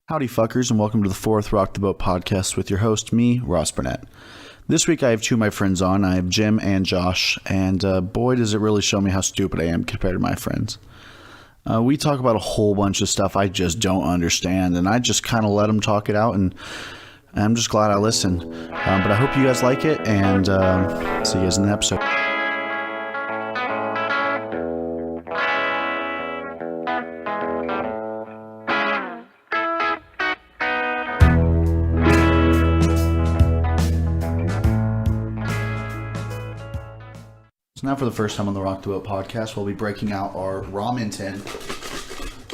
Howdy fuckers, and welcome to the fourth Rock the Boat podcast with your host, me, Ross Burnett. This week I have two of my friends on. I have Jim and Josh, and boy does it really show me how stupid I am compared to my friends. We talk about a whole bunch of stuff I just don't understand, and I just kind of let them talk it out, and I'm just glad I listened. But I hope you guys like it, and see you guys in the episode. So now for the first time on the Rock the Boat podcast, we'll be breaking out our ramen tin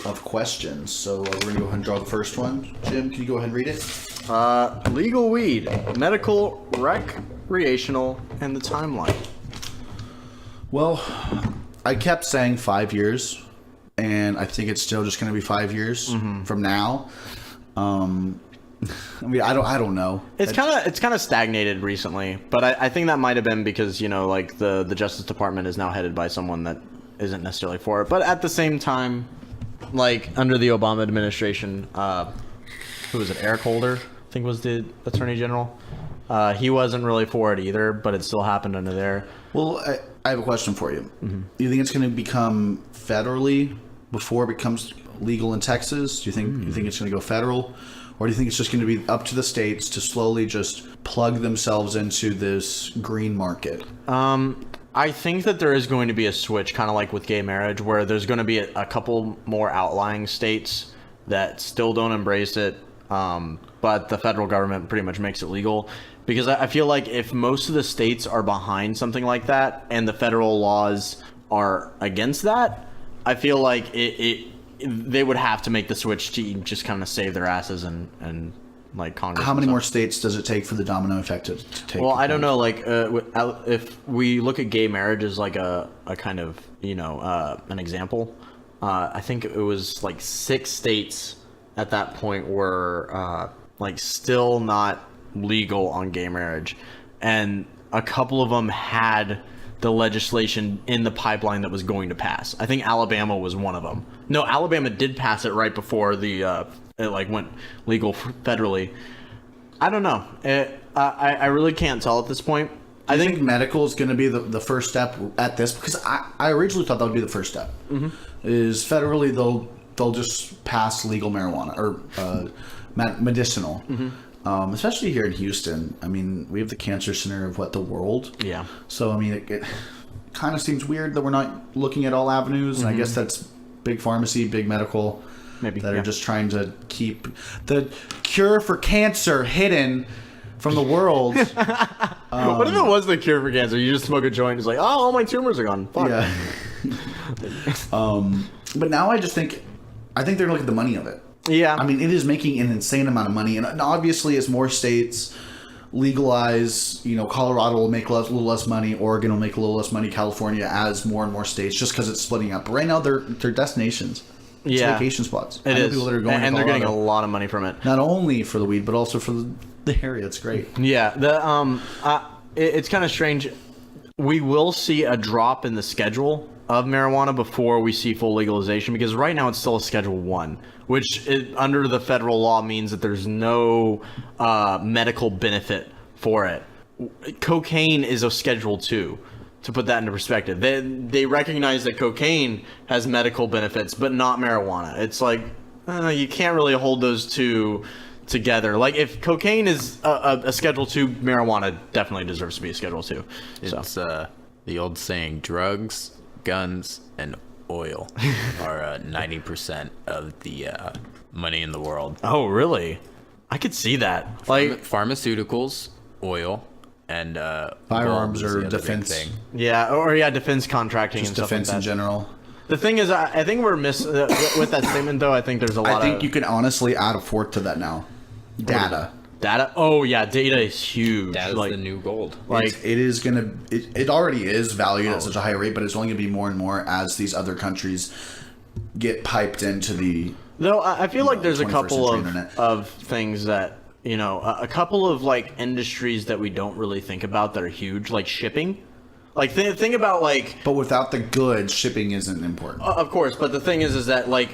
of questions. So we're going to go ahead and draw the first one. Jim, can you go ahead and read it? Legal weed, medical, recreational, and the timeline. Well, I kept saying 5 years, and I think it's still just going to be 5 years from now. I mean, I don't know. It's kind of stagnated recently, but I think that might have been because, you know, like the Justice Department is now headed by someone that isn't necessarily for it. But at the same time, like under the Obama administration, who was it? Eric Holder, I think was the Attorney General. He wasn't really for it either, but it still happened under there. Well, I have a question for you. Do you think it's going to become federally before it becomes legal in Texas? Do you think it's going to go federal? Or do you think it's just going to be up to the states to slowly just plug themselves into this green market? I think that there is going to be a switch, kind of like with gay marriage, where there's going to be a couple more outlying states that still don't embrace it, but the federal government pretty much makes it legal. Because I feel like if most of the states are behind something like that and the federal laws are against that, I feel like they would have to make the switch to just kind of save their asses and like Congress. How many more states does it take for the domino effect to take? Well, I don't know. Like, if we look at gay marriage as like a kind of, you know, an example, I think it was like 6 states at that point were like still not legal on gay marriage, and a couple of them had the legislation in the pipeline that was going to pass. I think Alabama was one of them. No, Alabama did pass it right before it like went legal federally. I don't know. I really can't tell at this point. I think medical is going to be the first step at this, because I originally thought that would be the first step. Is federally they'll just pass legal marijuana or medicinal. Especially here in Houston. I mean, we have the cancer center of the world. Yeah. So, I mean, it kind of seems weird that we're not looking at all avenues. And I guess that's big pharmacy, big medical, maybe that are just trying to keep the cure for cancer hidden from the world. What if it was the cure for cancer? You just smoke a joint, it's like, oh, all my tumors are gone. Fuck. Yeah. But now I think they're going to look at the money of it. Yeah. I mean, it is making an insane amount of money. And obviously, as more states legalize, you know, Colorado will make a little less money. Oregon will make a little less money. California, as more and more states, just because it's splitting up. But right now, they're destinations. It's vacation spots. It is. People that are going and they're getting a lot of money from it. Not only for the weed, but also for the area. It's great. Yeah. It's kind of strange. We will see a drop in the schedule of marijuana before we see full legalization, because right now it's still a Schedule 1, which under the federal law means that there's no medical benefit for it. Cocaine is a Schedule 2, to put that into perspective. They recognize that cocaine has medical benefits, but not marijuana. It's like, you can't really hold those two together. Like, if cocaine is a Schedule 2, marijuana definitely deserves to be a Schedule 2. It's the old saying, drugs, guns, and oil are 90% of the money in the world. Oh, really? I could see that. Like pharmaceuticals, oil, and firearms or defense thing. Yeah, or defense contracting, just and stuff defense like that. In general. The thing is, I think we're with that statement though. I think there's a lot. I think you can honestly add a fourth to that now. Data. Oh yeah, data is huge. Data's like the new gold. Like it is gonna. It already is valued at such a high rate, but it's only gonna be more and more as these other countries get piped into the. Though I feel like there's a couple of things that, you know, a couple of like industries that we don't really think about that are huge, like shipping. Like think about like. But without the goods, shipping isn't important. Of course, but the thing is that like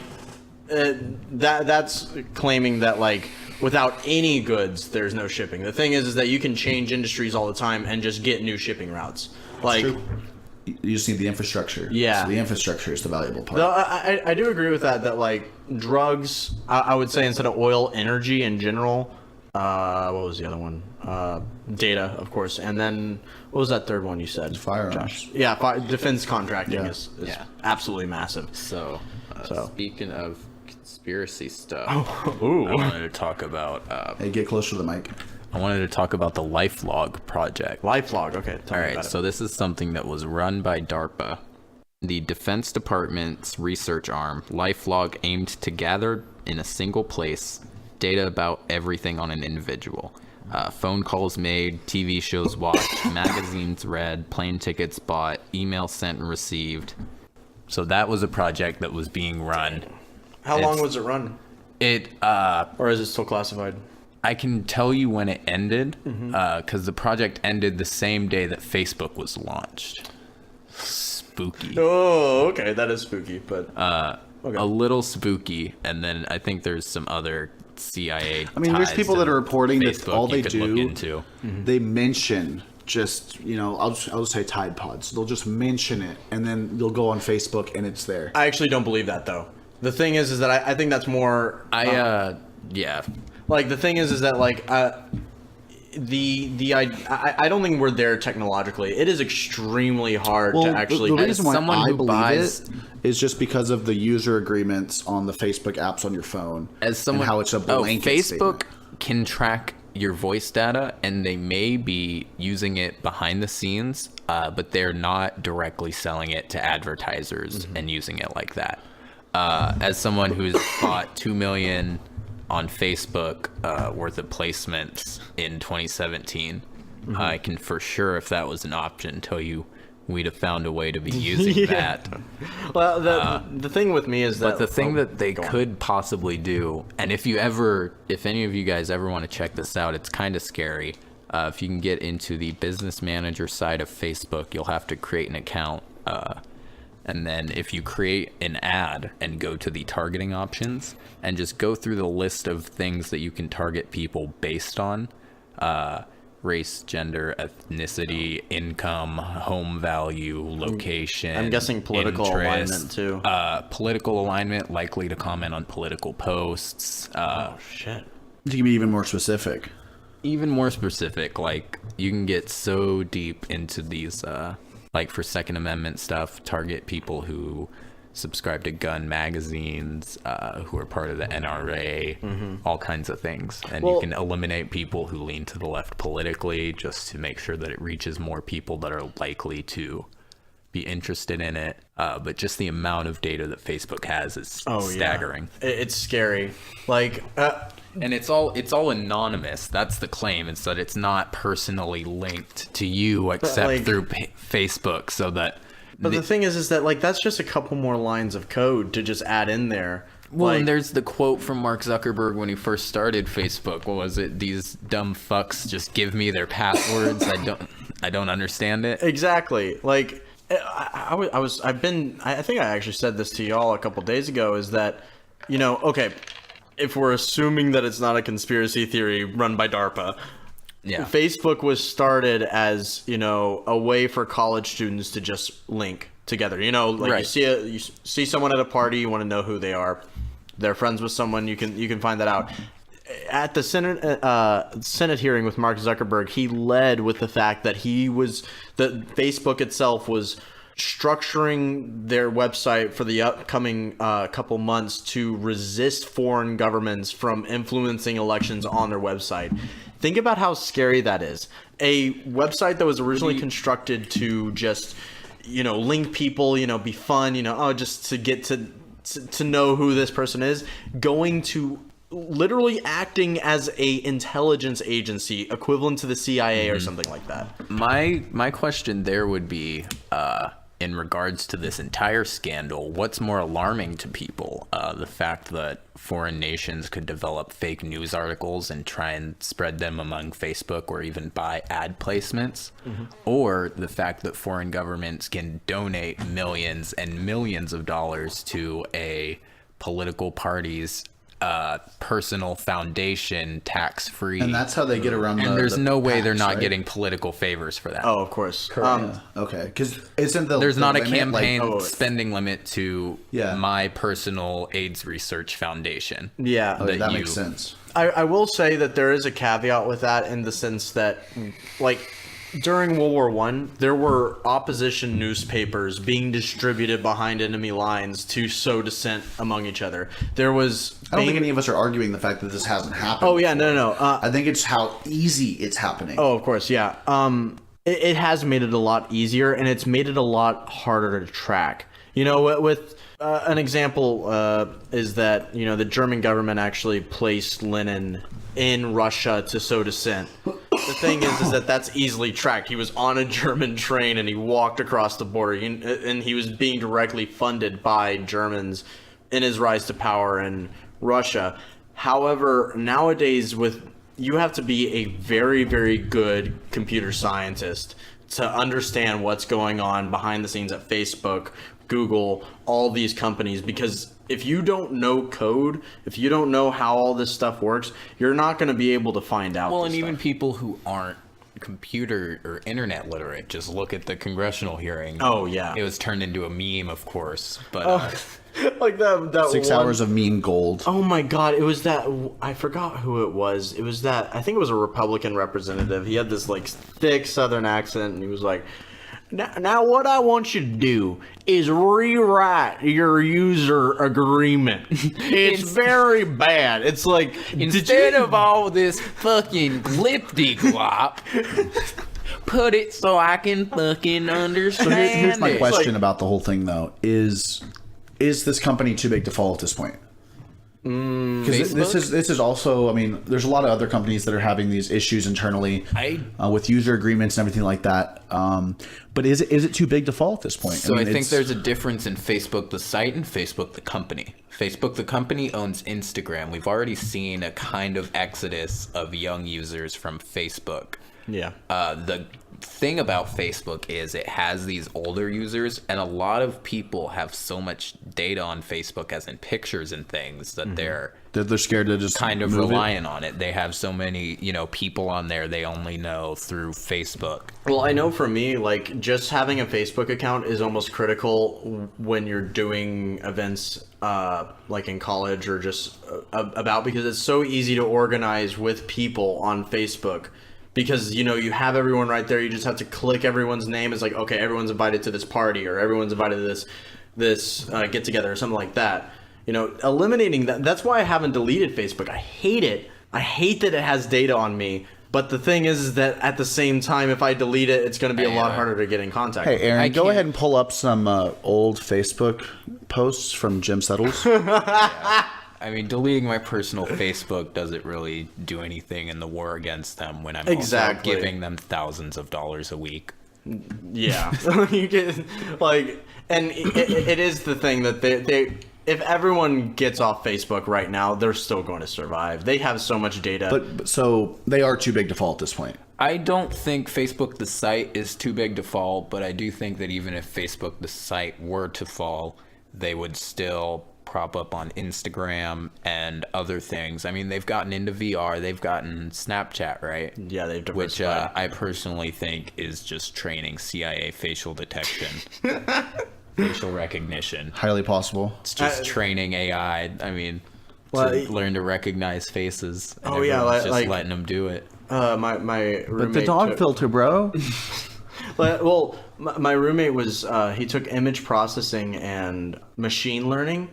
that's claiming that like without any goods there's no shipping. The thing is that you can change industries all the time and just get new shipping routes. Like you just need the infrastructure. Yeah. So the infrastructure is the valuable part. Though I do agree with that like drugs, I would say instead of oil, energy in general. What was the other one? Data, of course. And then what was that third one you said? Firearms. Josh? Yeah, defense contracting is absolutely massive. So speaking of conspiracy stuff, Ooh. I wanted to talk about. Hey, get closer to the mic. I wanted to talk about the LifeLog project. LifeLog, okay. All right, so this is something that was run by DARPA. The Defense Department's research arm, LifeLog, aimed to gather in a single place data about everything on an individual. Phone calls made, TV shows watched, magazines read, plane tickets bought, emails sent and received. So that was a project that was being run. How long was it run? Or is it still classified? I can tell you when it ended, because the project ended the same day that Facebook was launched. Spooky. Oh, okay, that is spooky, but okay. A little spooky, and then I think there's some other CIA. I mean, there's people that are reporting that Facebook all they you could look do, into. they mention just, I'll say Tide Pods. They'll just mention it, and then they'll go on Facebook, and it's there. I actually don't believe that though. The thing is that I think that's more. Yeah. Like the thing is that like I don't think we're there technologically. It is extremely hard to actually. The reason why someone I who believe buys- it is just because of the user agreements on the Facebook apps on your phone, As someone, and how it's a blanket Facebook statement. can track your voice data, and they may be using it behind the scenes, but they're not directly selling it to advertisers and using it like that. As someone who's bought 2 million on Facebook worth of placements in 2017, I can for sure, if that was an option, tell you we'd have found a way to be using that. Well, the thing with me is that. But the thing that they could possibly do, and if any of you guys ever want to check this out, it's kind of scary. If you can get into the business manager side of Facebook, you'll have to create an account. And then if you create an ad and go to the targeting options and just go through the list of things that you can target people based on, race, gender, ethnicity, income, home value, location. I'm guessing political alignment too. Political alignment, likely to comment on political posts. Oh shit. You can be even more specific. Even more specific, like you can get so deep into these, like for Second Amendment stuff, target people who subscribe to gun magazines, who are part of the NRA, all kinds of things. And you can eliminate people who lean to the left politically just to make sure that it reaches more people that are likely to be interested in it. But just the amount of data that Facebook has is staggering. Yeah. It's scary. Like, and it's all anonymous. That's the claim. It's that it's not personally linked to you except through Facebook, so that. But the thing is that like that's just a couple more lines of code to just add in there. Well, and there's the quote from Mark Zuckerberg when he first started Facebook. What was it? These dumb fucks just give me their passwords. I don't understand it. Exactly. Like I think I actually said this to y'all a couple days ago. Is that okay? If we're assuming that it's not a conspiracy theory run by DARPA, Facebook was started as, a way for college students to just link together. Right. You see someone at a party, you want to know who they are. They're friends with someone, you can find that out. At the Senate hearing with Mark Zuckerberg, he led with the fact that Facebook itself was structuring their website for the upcoming couple months to resist foreign governments from influencing elections on their website. Think about how scary that is. A website that was originally constructed to just, link people, be fun, just to get to know who this person is, going to literally acting as a intelligence agency equivalent to the CIA or something like that. My question there would be, in regards to this entire scandal, what's more alarming to people? The fact that foreign nations could develop fake news articles and try and spread them among Facebook or even buy ad placements, or the fact that foreign governments can donate millions and millions of dollars to a political parties personal foundation tax-free. And that's how they get around and there's no way they're not right? getting political favors for that. Oh, of course. Okay, because isn't There's the not a limit, campaign spending limit to Yeah. my personal AIDS research foundation. Yeah. that makes sense. I will say that there is a caveat with that in the sense that, like, during World War One, there were opposition newspapers being distributed behind enemy lines to sow dissent among each other. There was. I don't think any of us are arguing the fact that this hasn't happened. Oh yeah, no. I think it's how easy it's happening. Oh, of course, yeah. It has made it a lot easier, and it's made it a lot harder to track. You know, with an example is that, you know, the German government actually placed Lenin in Russia to sow dissent. The thing is that that's easily tracked. He was on a German train and he walked across the border, and he was being directly funded by Germans in his rise to power in Russia. However, nowadays, you have to be a very, very good computer scientist to understand what's going on behind the scenes at Facebook, Google, all these companies, because if you don't know code, if you don't know how all this stuff works, you're not going to be able to find out. Well, and this even stuff. people who aren't computer or internet literate, just look at the congressional hearing. Oh, yeah. It was turned into a meme, of course, but like that 6 one- hours of meme gold. Oh my God! It was that, I forgot who it was. It was that, I think it was a Republican representative. He had this like thick Southern accent, and he was like, "Now what I want you to do is rewrite your user agreement. It's very bad." It's like, instead of all this fucking glip-de-glop, put it so I can fucking understand Here's my it. question about the whole thing, though: is this company too big to fall at this point? Because this is also, I mean, there's a lot of other companies that are having these issues internally with user agreements and everything like that. But is it too big to fall at this point? So I think it's- there's a difference in Facebook the site and Facebook the company. Facebook the company owns Instagram. We've already seen a kind of exodus of young users from Facebook. yeah. The thing about Facebook is it has these older users, and a lot of people have so much data on Facebook, as in pictures and things, that they're scared to just kind of move it? relying on it. They have so many, people on there they only know through Facebook. Well, I know for me, like, just having a Facebook account is almost critical when you're doing events, like in college or just about, because it's so easy to organize with people on Facebook. Because, you have everyone right there. You just have to click everyone's name. It's like, okay, everyone's invited to this party, or everyone's invited to this get together, or something like that. Eliminating that. That's why I haven't deleted Facebook. I hate it. I hate that it has data on me. But the thing is that at the same time, if I delete it, it's going to be a lot harder to get in contact. Hey, with. Aaron, go ahead and pull up some old Facebook posts from Jim Settles. I mean, deleting my personal Facebook doesn't really do anything in the war against them when I'm also giving them thousands of dollars a week. Yeah. You get, like, and it is the thing that they if everyone gets off Facebook right now, they're still going to survive. They have so much data. But so they are too big to fall at this point. I don't think Facebook the site is too big to fall, but I do think that even if Facebook the site were to fall, they would still prop up on Instagram and other things. I mean, they've gotten into VR, they've gotten Snapchat, right? Yeah, they've Which diversified. I personally think is just training CIA facial detection. Facial recognition. Highly possible. It's just training AI. I mean, Well, to learn to recognize faces. And Oh, yeah, everyone's just like- letting them do it. My roommate. But the dog filter, bro. Well, my roommate was he took image processing and machine learning,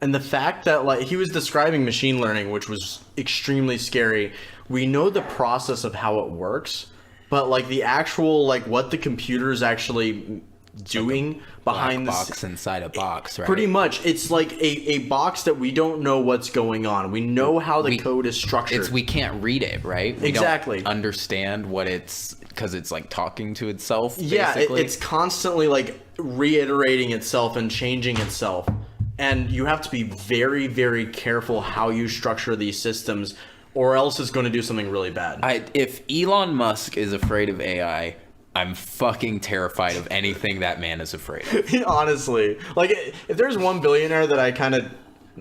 and the fact that, like, he was describing machine learning, which was extremely scary. We know the process of how it works, but like the actual, like, what the computer is actually doing behind Black the box inside a box, right? Pretty much, it's like a box that we don't know what's going on. We know how the code is structured. We can't read it, right? We Exactly. don't understand what it's, because it's like talking to itself. Yeah, basically. it's constantly like reiterating itself and changing itself. And you have to be very, very careful how you structure these systems, or else it's going to do something really bad. If Elon Musk is afraid of AI, I'm fucking terrified of anything that man is afraid of. Honestly, like, if there's one billionaire that I kind of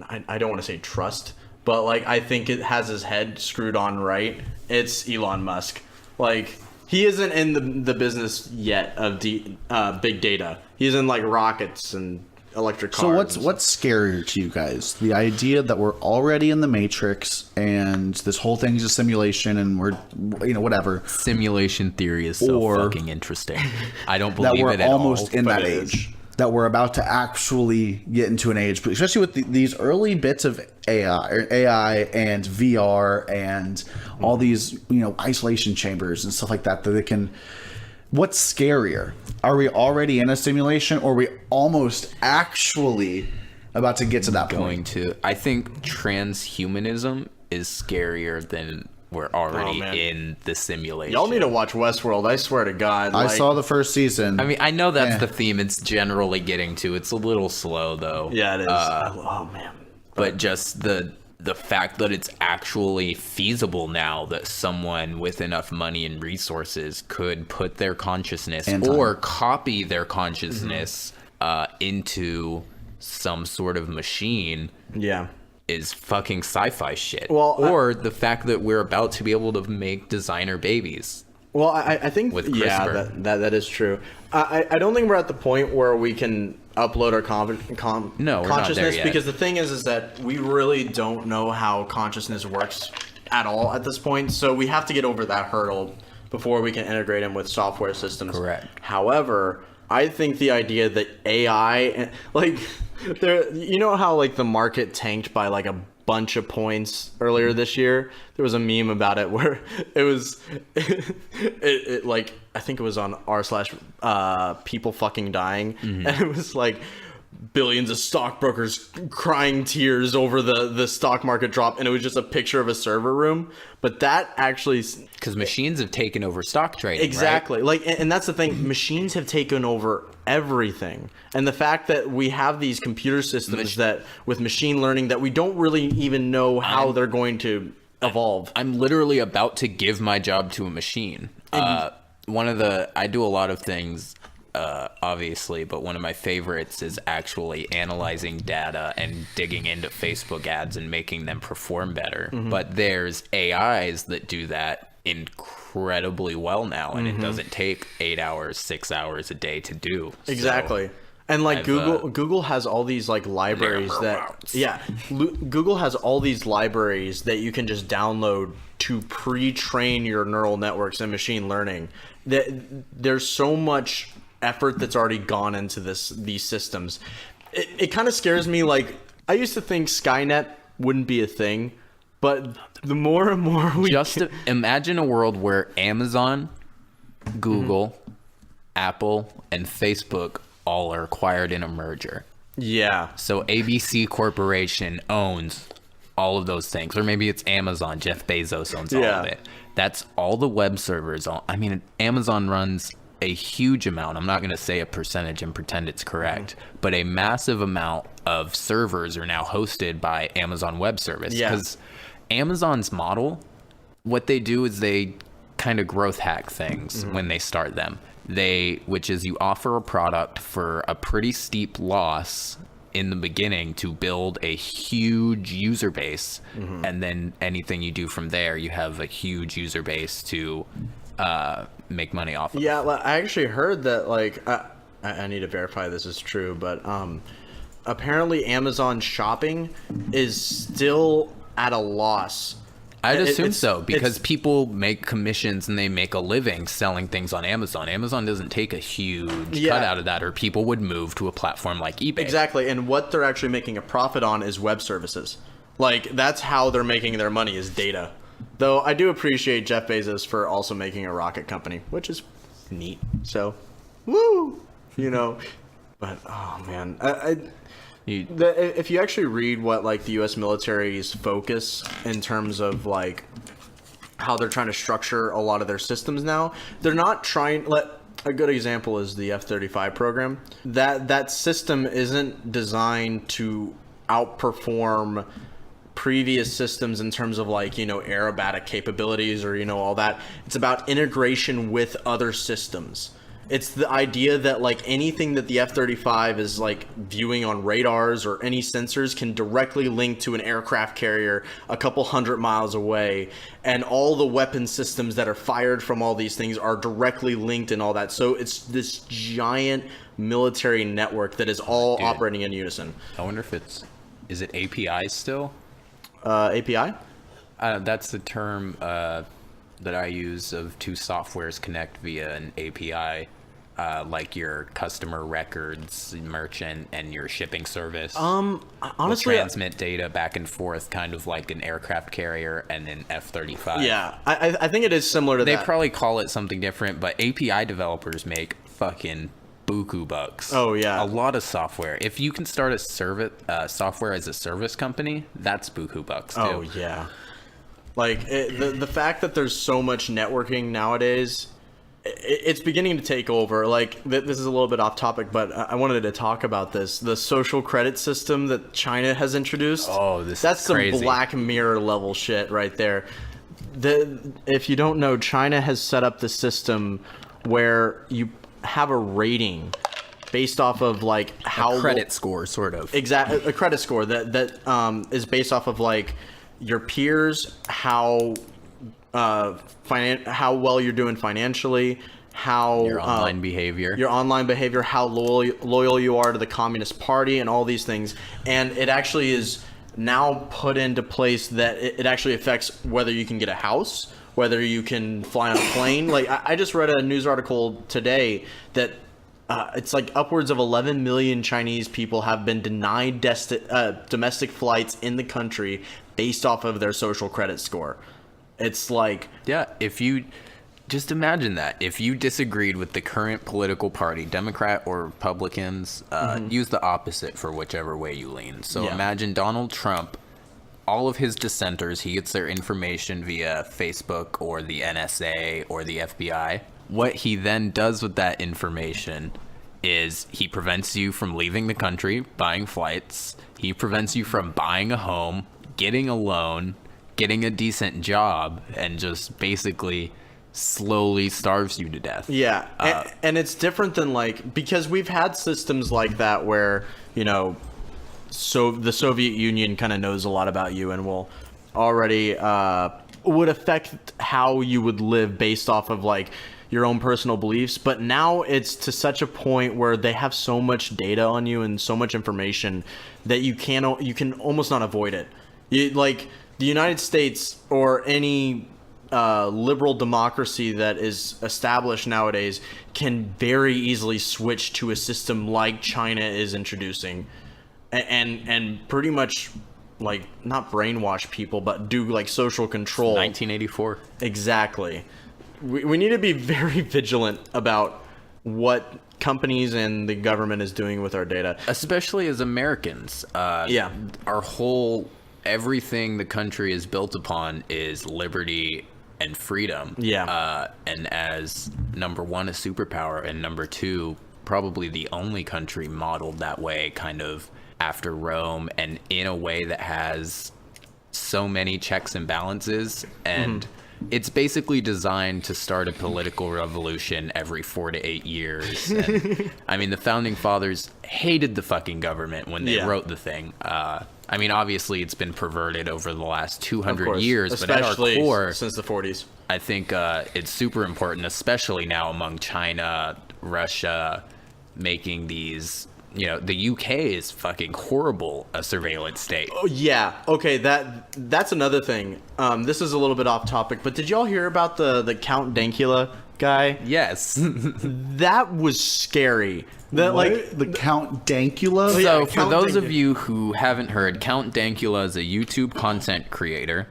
I don't want to say trust, but like I think it has his head screwed on right. It's Elon Musk. Like he isn't in the business yet of big data. He's in like rockets and electric cars. So what's scarier to you guys? The idea that we're already in the Matrix and this whole thing is a simulation and we're, whatever. Simulation theory is so fucking interesting. I don't That believe we're it at all. almost in that age. That we're about to actually get into an age, but especially with these early bits of AI and VR and all these, isolation chambers and stuff like that they can. What's scarier? Are we already in a simulation, or are we almost actually about to get to that point? I think transhumanism is scarier than we're already in the simulation. Y'all need to watch Westworld. I swear to God. I saw the first season. I mean, I know that's the theme it's generally getting to. It's a little slow, though. Yeah, it is. Oh, man. But just the fact that it's actually feasible now that someone with enough money and resources could put their consciousness or copy their consciousness into some sort of machine. Yeah. Is fucking sci-fi shit. Well, or the fact that we're about to be able to make designer babies. Well, I think with CRISPR. that is true. I don't think we're at the point where we can upload our consciousness, because the thing is that we really don't know how consciousness works at all at this point. So we have to get over that hurdle before we can integrate them with software systems. Correct. However, I think the idea that AI, like, how like the market tanked by like a bunch of points earlier this year. There was a meme about it where it was it like I think it was on r/ people fucking dying, and it was like billions of stockbrokers crying tears over the stock market drop, and it was just a picture of a server room. But that actually, because machines have taken over stock trading, exactly, right? Like, and that's the thing, machines have taken over everything. And the fact that we have these computer systems that with machine learning that we don't really even know how they're going to evolve. I'm literally about to give my job to a machine. I do a lot of things, obviously, but one of my favorites is actually analyzing data and digging into Facebook ads and making them perform better. But there's AIs that do that incredibly well now, and it doesn't take 8 hours, 6 hours a day to do. Exactly. So and like Google has all these like libraries Google has all these libraries that you can just download to pre-train your neural networks and machine learning. There's so much effort that's already gone into these systems. It kind of scares me. Like, I used to think Skynet wouldn't be a thing, but the more and more imagine a world where Amazon, Google, Apple, and Facebook all are acquired in a merger. Yeah. So ABC Corporation owns all of those things, or maybe it's Amazon. Jeff Bezos owns all of it. That's all the web servers. I mean, Amazon runs a huge amount. I'm not going to say a percentage and pretend it's correct, but a massive amount of servers are now hosted by Amazon Web Service. Because Amazon's model, what they do is they kind of growth hack things when they start them. Which is you offer a product for a pretty steep loss in the beginning to build a huge user base, and then anything you do from there, you have a huge user base to make money off of. Yeah, I actually heard that, like, I need to verify this is true, but apparently Amazon Shopping is still at a loss. I'd assume so, because people make commissions and they make a living selling things on Amazon. Amazon doesn't take a huge cut out of that, or people would move to a platform like eBay. Exactly, and what they're actually making a profit on is web services. Like, that's how they're making their money, is data. Though I do appreciate Jeff Bezos for also making a rocket company, which is neat. So, woo! But, oh man, if you actually read what like the U.S. military's focus in terms of like how they're trying to structure a lot of their systems now, they're not trying. A good example is the F-35 program. That system isn't designed to outperform previous systems in terms of like aerobatic capabilities or all that. It's about integration with other systems. It's the idea that like anything that the F-35 is like viewing on radars or any sensors can directly link to an aircraft carrier a couple hundred miles away, and all the weapon systems that are fired from all these things are directly linked and all that. So it's this giant military network that is all operating in unison. I wonder if is it API still? API? That's the term that I use of two softwares connect via an API, like your customer records, merchant, and your shipping service. Honestly, will transmit data back and forth, kind of like an aircraft carrier and an F-35. Yeah, I think it is similar to They that. probably call it something different, but API developers make fucking buku bucks. Oh, yeah. A lot of software. If you can start a software as a service company, that's buku bucks too. Oh yeah, like the fact that there's so much networking nowadays, it's beginning to take over. Like this is a little bit off topic, but I wanted to talk about this. The social credit system that China has introduced. Oh, that's some crazy. Black Mirror level shit right there. If you don't know, China has set up the system where you have a rating based off of like how credit score, sort of. Exactly, a credit score that is based off of like your peers, how well you're doing financially, how Your online behavior, how loyal you are to the Communist Party, and all these things. And it actually is now put into place that it actually affects whether you can get a house, whether you can fly on a plane. Like I just read a news article today that it's like upwards of 11 million Chinese people have been denied domestic flights in the country based off of their social credit score. It's like... Yeah, if you... Just imagine that. If you disagreed with the current political party, Democrat or Republicans, use the opposite for whichever way you lean. So imagine Donald Trump, all of his dissenters, he gets their information via Facebook or the NSA or the FBI. What he then does with that information is he prevents you from leaving the country, buying flights. He prevents you from buying a home, getting a loan, getting a decent job, and just basically slowly starves you to death. Yeah, and it's different than like, because we've had systems like that where, you know, so the Soviet Union kind of knows a lot about you and will already would affect how you would live based off of like your own personal beliefs. But now it's to such a point where they have so much data on you and so much information that you can almost not avoid it. Like the United States or any liberal democracy that is established nowadays can very easily switch to a system like China is introducing, and pretty much like not brainwash people, but do like social control. 1984. Exactly. We need to be very vigilant about what companies and the government is doing with our data, especially as Americans. Everything the country is built upon is liberty and freedom. And as number one, a superpower, and number two, probably the only country modeled that way, kind of after Rome, and in a way that has so many checks and balances, and it's basically designed to start a political revolution every 4 to 8 years. And, I mean, the founding fathers hated the fucking government when they wrote the thing. I mean, obviously, it's been perverted over the last 200 years, but at our core, since the 40s, I think it's super important, especially now among China, Russia, making these. You know, the UK is fucking horrible a surveillance state. Oh yeah, okay, that's another thing. This is a little bit off topic, but did y'all hear about the Count Dankula guy? Yes. That was scary. That like the Count Dankula. So for those of you who haven't heard, Count Dankula is a YouTube content creator.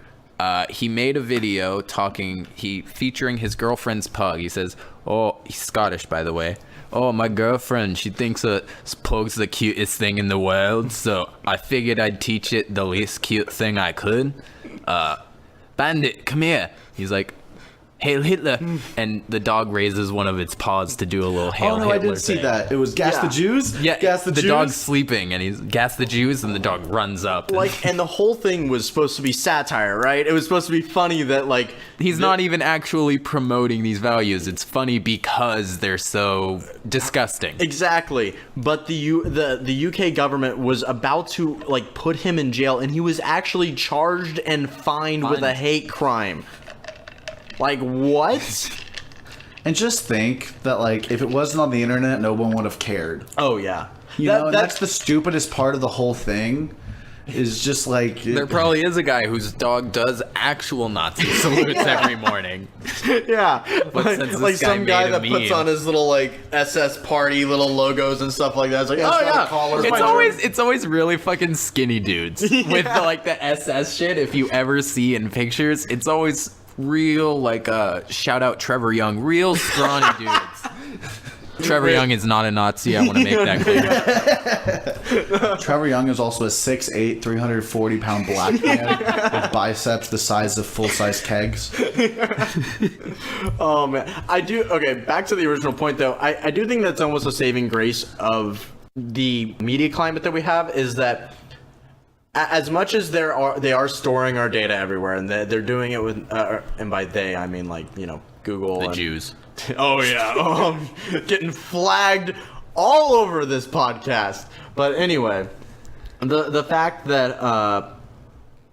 He made a video featuring his girlfriend's pug. He says, "Oh, he's Scottish, by the way. Oh, my girlfriend, she thinks a pug's the cutest thing in the world, so I figured I'd teach it the least cute thing I could. Bandit, come here." He's like, Hail Hitler, and the dog raises one of its paws to do a little Hail Oh no, Hitler I didn't see thing. that. It was gas the Jews. Yeah, gas the Jews. dog's sleeping, and he's gas the Jews, and the dog runs up. Like, and the whole thing was supposed to be satire, right? It was supposed to be funny that, like, he's not even actually promoting these values. It's funny because they're so disgusting. Exactly. But the UK government was about to, like, put him in jail, and he was actually charged and fined with a hate crime. Like, what? And just think that, like, if it wasn't on the internet, no one would have cared. Oh, yeah. You know, and that's the stupidest part of the whole thing. Is just like There probably is a guy whose dog does actual Nazi salutes every morning. Yeah, But since this like guy some guy made a that puts meme- on his little, like, SS party little logos and stuff like that. It's like, oh yeah, It's always really fucking skinny dudes with the SS shit. If you ever see in pictures, it's always real, like, shout out Trevor Young, real scrawny dudes. Trevor Young is not a Nazi. I want to make that clear. Trevor Young is also a 6'8", 340-pound black man with biceps the size of full-size kegs. Oh man, okay, back to the original point though. I do think that's almost a saving grace of the media climate that we have, is that as much as they are storing our data everywhere, and they're doing it with and by they I mean, like, you know, Google, The and Jews. Oh yeah, getting flagged all over this podcast. But anyway, the fact that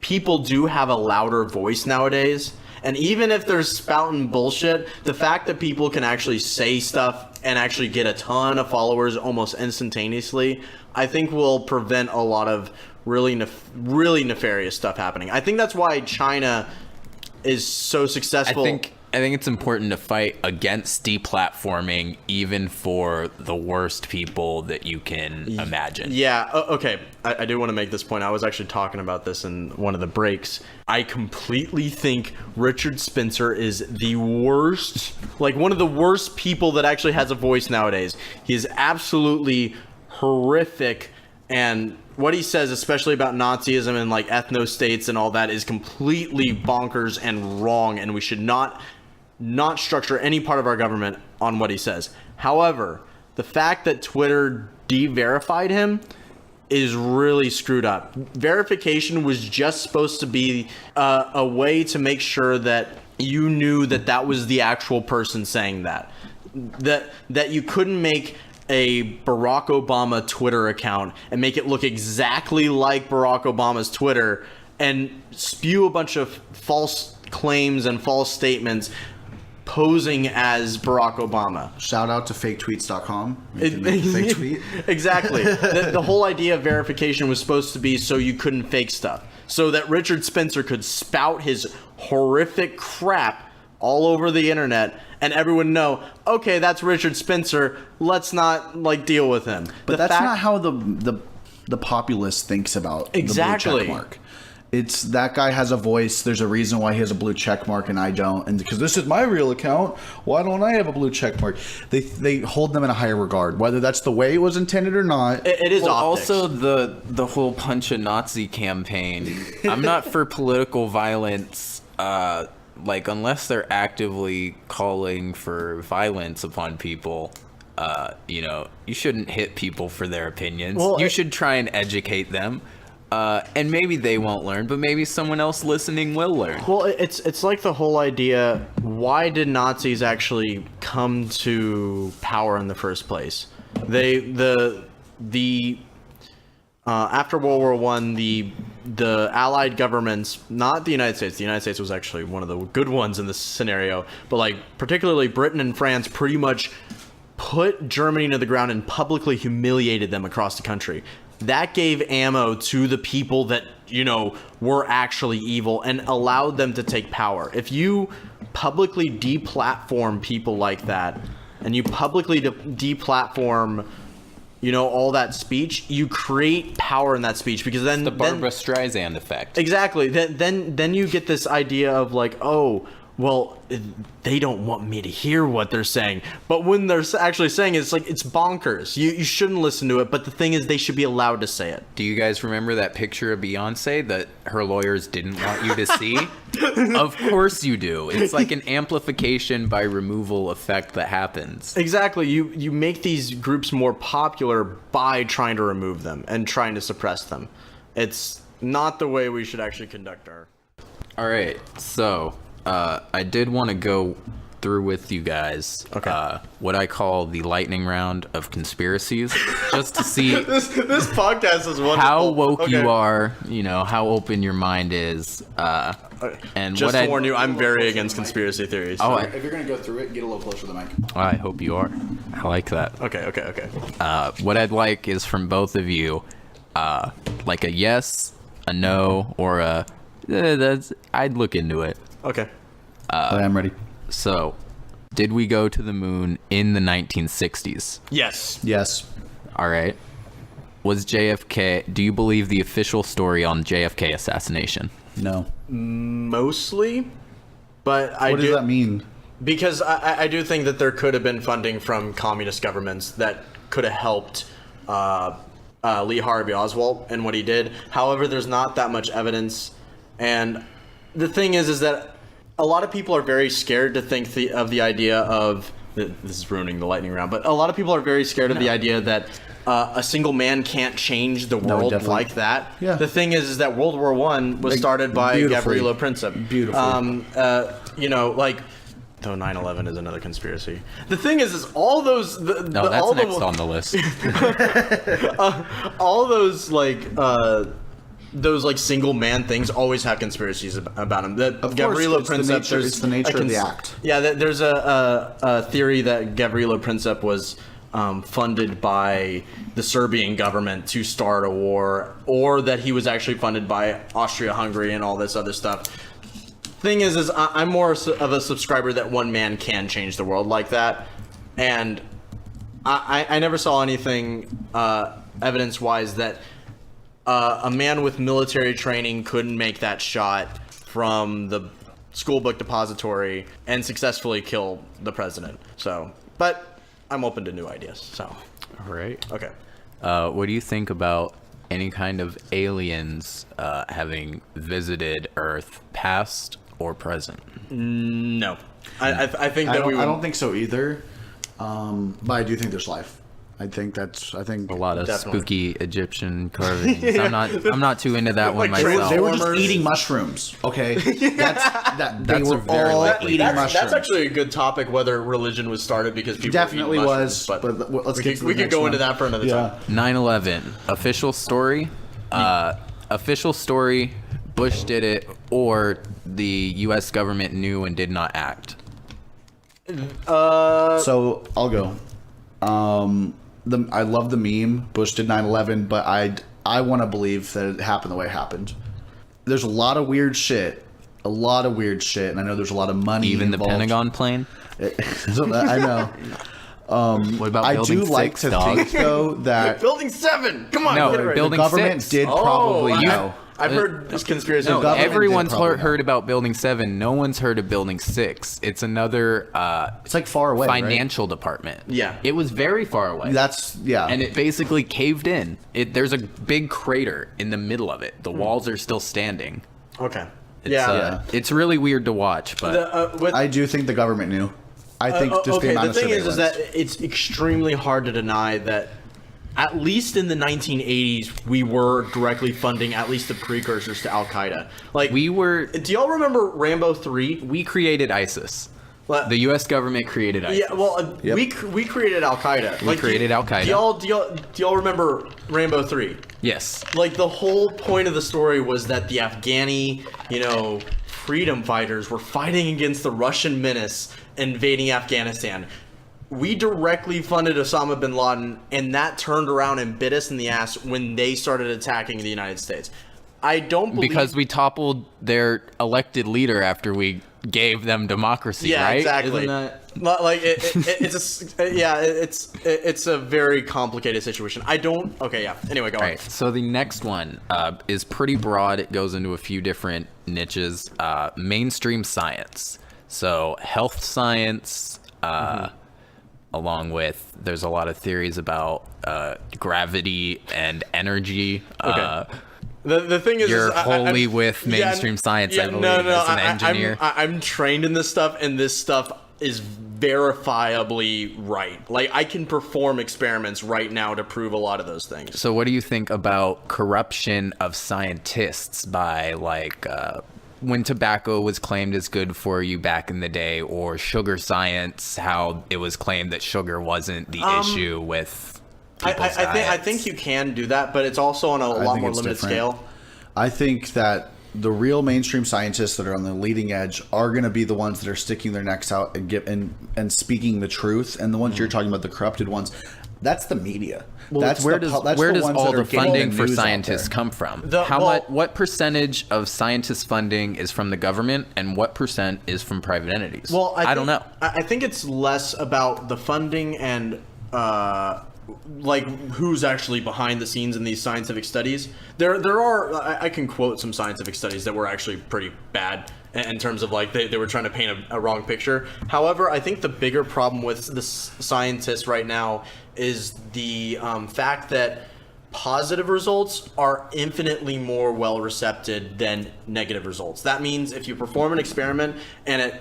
people do have a louder voice nowadays, and even if they're spouting bullshit, the fact that people can actually say stuff and actually get a ton of followers almost instantaneously, I think will prevent a lot of really nefarious stuff happening. I think that's why China is so successful. I think it's important to fight against deplatforming, even for the worst people that you can imagine. Yeah, okay. I do want to make this point. I was actually talking about this in one of the breaks. I completely think Richard Spencer is the worst, like one of the worst people that actually has a voice nowadays. He is absolutely horrific, and what he says, especially about Nazism and like ethno-states and all that, is completely bonkers and wrong, and we should not structure any part of our government on what he says. However, the fact that Twitter de-verified him is really screwed up. Verification was just supposed to be a way to make sure that you knew that that was the actual person saying that you couldn't make a Barack Obama Twitter account and make it look exactly like Barack Obama's Twitter and spew a bunch of false claims and false statements posing as Barack Obama. Shout out to faketweets.com. You can make a fake tweet. Exactly. The whole idea of verification was supposed to be so you couldn't fake stuff. So that Richard Spencer could spout his horrific crap all over the internet and everyone know, okay, that's Richard Spencer, let's not like deal with him. But that's not how the populace thinks about the blue check mark. It's that guy has a voice. There's a reason why he has a blue check mark and I don't. And because this is my real account, why don't I have a blue check mark? They hold them in a higher regard, whether that's the way it was intended or not. It is optics. Also the whole punch a Nazi campaign. I'm not for political violence. Like, unless they're actively calling for violence upon people, you shouldn't hit people for their opinions. Well, you should try and educate them. And maybe they won't learn, but maybe someone else listening will learn. Well, it's like the whole idea, why did Nazis actually come to power in the first place? After World War I, the Allied governments, not the United States was actually one of the good ones in this scenario, but like particularly Britain and France pretty much put Germany to the ground and publicly humiliated them across the country. That gave ammo to the people that, were actually evil and allowed them to take power. If you publicly deplatform people like that, and you publicly deplatform, all that speech, you create power in that speech, because then the Barbra Streisand effect. Exactly. Then you get this idea of like, oh, well, they don't want me to hear what they're saying. But when they're actually saying it, it's like, it's bonkers. You shouldn't listen to it. But the thing is, they should be allowed to say it. Do you guys remember that picture of Beyonce that her lawyers didn't want you to see? Of course you do. It's like an amplification by removal effect that happens. Exactly. You make these groups more popular by trying to remove them and trying to suppress them. It's not the way we should actually conduct our... All right, so I did want to go through with you guys what I call the lightning round of conspiracies, just to see this podcast is wonderful. how woke you are, how open your mind is. And just what to warn you, I'm very against conspiracy theories. Oh, If you're gonna go through it, get a little closer to the mic. I hope you are. I like that. Okay. What I'd like is from both of you, like a yes, a no, or a I'd look into it. Okay. I am ready. So, did we go to the moon in the 1960s? Yes. Yes. All right. Was JFK... Do you believe the official story on JFK assassination? No. Mostly, but I What does that mean? Because I do think that there could have been funding from communist governments that could have helped Lee Harvey Oswald and what he did. However, there's not that much evidence. And the thing is that a lot of people are very scared to think of the idea of... This is ruining the lightning round, but a lot of people are very scared of the idea that a single man can't change the world like that. Yeah. The thing is that World War I was started by Gavrilo Princip. Beautifully. Though 9/11 is another conspiracy. The thing is all those... That's all next on the list. all those single man things always have conspiracies about him. That Of course, Gavrilo it's the Princip, nature- it's the nature of the act. Yeah, there's a theory that Gavrilo Princip was funded by the Serbian government to start a war, or that he was actually funded by Austria-Hungary and all this other stuff. Thing is I'm more of a subscriber that one man can change the world like that, and I never saw anything evidence-wise that a man with military training couldn't make that shot from the school book depository and successfully kill the president. So, but I'm open to new ideas. So, All right. okay. What do you think about any kind of aliens having visited Earth, past or present? No, I think that I we would... don't think so either. But I do think there's life. I think A lot of Definitely. spooky Egyptian carvings. I'm not too into that one Like myself. They were just Transformers. eating mushrooms. Okay, they That's were very all likely. eating That's mushrooms. actually a good topic, whether religion was started because people Definitely were eating was. mushrooms, But let's we get could, to we the could next go one. into that for another time. 9/11 official story. Official story. Bush did it, or the U.S. government knew and did not act. So I'll go. I love the meme. Bush did 9/11, but I want to believe that it happened the way it happened. There's a lot of weird shit. And I know there's a lot of money. Even the involved. Pentagon plane. I know. What about I Building do 6, like to dog? think though that Building 7! Come on, No, get it right. Building the government 6. did probably know. I've heard this conspiracy. No, government everyone's did probably heard about Building 7. No one's heard of Building 6. It's another It's like far away. right? financial department. Yeah. It was very far away. Yeah. And it basically caved in. There's a big crater in the middle of it. The walls are still standing. Okay. It's really weird to watch, but I do think the government knew. I think just the amount the of thing is surveillance. that it's extremely hard to deny that at least in the 1980s we were directly funding at least the precursors to Al-Qaeda. Like do y'all remember Rambo 3? we created ISIS. What? The U.S. government created ISIS. Yeah, well, Yep. we created Al-Qaeda. We created Al-Qaeda. Do y'all remember Rambo 3? Yes. Like the whole point of the story was that the Afghani, freedom fighters were fighting against the Russian menace invading Afghanistan. We directly funded Osama bin Laden, and that turned around and bit us in the ass when they started attacking the United States. I don't believe... Because we toppled their elected leader after we gave them democracy, yeah, right? exactly. Isn't that... Like it's a very complicated situation. I don't. Okay, yeah. Anyway, go on. Right. So the next one is pretty broad. It goes into a few different niches. Mainstream science. So health science, along with there's a lot of theories about gravity and energy. Okay. The thing is, You're wholly I'm- with mainstream science, I believe, no, as an engineer. I'm trained in this stuff, and this stuff is verifiably right. Like, I can perform experiments right now to prove a lot of those things. So what do you think about corruption of scientists by, like, when tobacco was claimed as good for you back in the day, or sugar science, how it was claimed that sugar wasn't the issue with people's I diets? think you can do that, but it's also on a lot think more it's limited different. scale. I think that the real mainstream scientists that are on the leading edge are going to be the ones that are sticking their necks out and speaking the truth, and the ones you're talking about, the corrupted ones, that's the media. Well, that's where the does that's where the does ones all that are the getting funding for news out scientists there. come from? What percentage of scientist funding is from the government, and what percent is from private entities? Well, I don't know. I think it's less about the funding and like who's actually behind the scenes in these scientific studies. There are I can quote some scientific studies that were actually pretty bad in terms of like they were trying to paint a wrong picture. However, I think the bigger problem with the scientists right now is the fact that positive results are infinitely more well received than negative results. That means if you perform an experiment and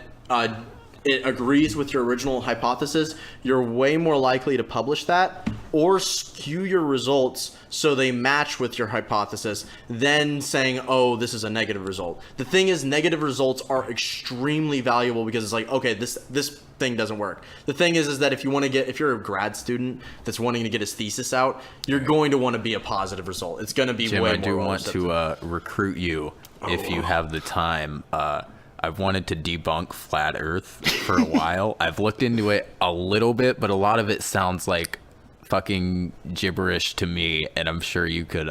it agrees with your original hypothesis, you're way more likely to publish that or skew your results so they match with your hypothesis than saying, oh, this is a negative result. The thing is, negative results are extremely valuable because it's like, okay, this thing doesn't work. The thing is that if you're a grad student that's wanting to get his thesis out, you're going to want to be a positive result. It's going to be Jim, way I more do well want accepted. to recruit you if you have the time. I've wanted to debunk flat Earth for a while. I've looked into it a little bit, but a lot of it sounds like fucking gibberish to me, and I'm sure you could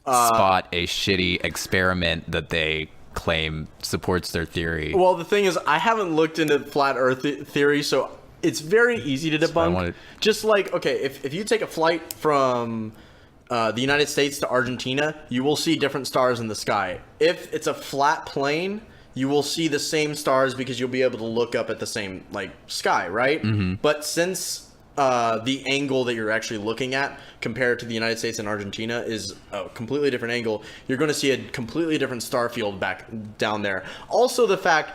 spot a shitty experiment that they claim supports their theory. Well, the thing is, I haven't looked into flat Earth theory, so it's very easy to debunk. Just like, okay, if you take a flight from the United States to Argentina, you will see different stars in the sky. If it's a flat plane, you will see the same stars because you'll be able to look up at the same like sky, right? Mm-hmm. But since the angle that you're actually looking at compared to the United States and Argentina is a completely different angle, you're going to see a completely different star field back down there. Also, the fact,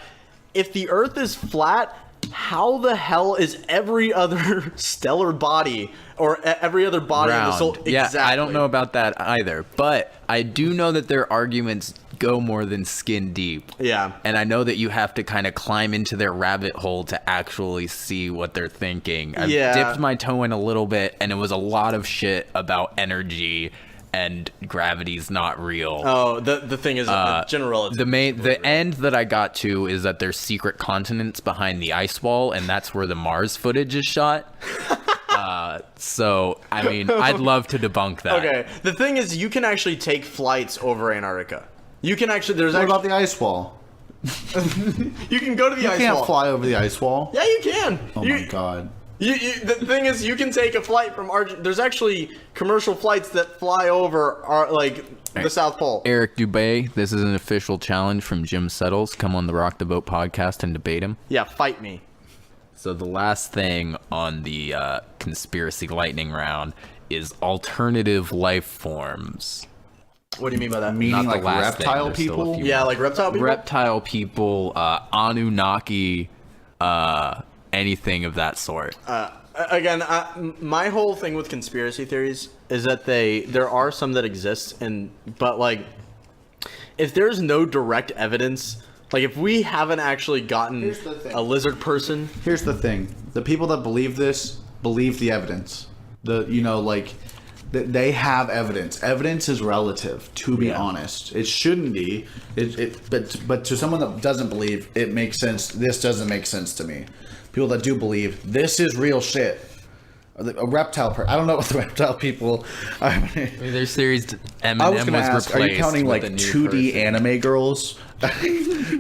if the Earth is flat, how the hell is every other stellar body or every other body in the solar? Yeah, Exactly. I don't know about that either, but I do know that their arguments go more than skin deep. Yeah. And I know that you have to kind of climb into their rabbit hole to actually see what they're thinking. I've dipped my toe in a little bit, and it was a lot of shit about energy and gravity's not real. Oh, the thing is, general relativity. The end that I got to is that there's secret continents behind the ice wall, and that's where the Mars footage is shot. So, I mean, I'd love to debunk that. Okay, the thing is, you can actually take flights over Antarctica. You can actually, What about the ice wall? you can go to the You ice can't wall. fly over the ice wall. Yeah, you can. Oh my god. The thing is, you can take a flight from Argentina. There's actually commercial flights that fly over the South Pole. Eric Dubay, this is an official challenge from Jim Settles. Come on the Rock the Boat podcast and debate him. Yeah, fight me. So the last thing on the conspiracy lightning round is alternative life forms. What do you mean by that? Meaning Not the like last thing, reptile there's still a people? few Yeah, like reptile people. Reptile people, Anunnaki, anything of that sort. Again, my whole thing with conspiracy theories is that there are some that exist, but like, if there's no direct evidence, like if we haven't actually gotten a lizard person. Here's the thing: the people that believe this believe the evidence. They have evidence. Evidence is relative, to be honest. It shouldn't be. But to someone that doesn't believe, it makes sense. This doesn't make sense to me. People that do believe, this is real shit. A reptile I don't know what the reptile people. I mean, Their series Eminem I was going to ask, are you replaced counting with like a new 2D person. anime girls?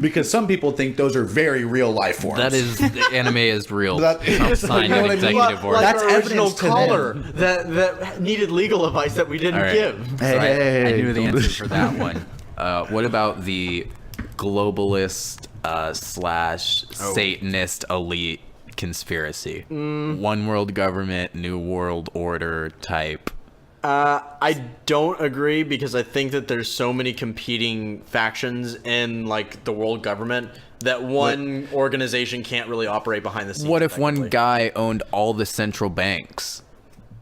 Because some people think those are very real life forms. That is, the anime is real. That Trump is- signed you know an what I mean? executive order. That's our original evidence to caller them. that needed legal advice that we didn't All right. give. So I Hey, knew the don't answer do for that one. What about the globalist slash Satanist elite conspiracy. One world government, new world order type. I don't agree because I think that there's so many competing factions in like the world government that one organization can't really operate behind the scenes. What if one guy owned all the central banks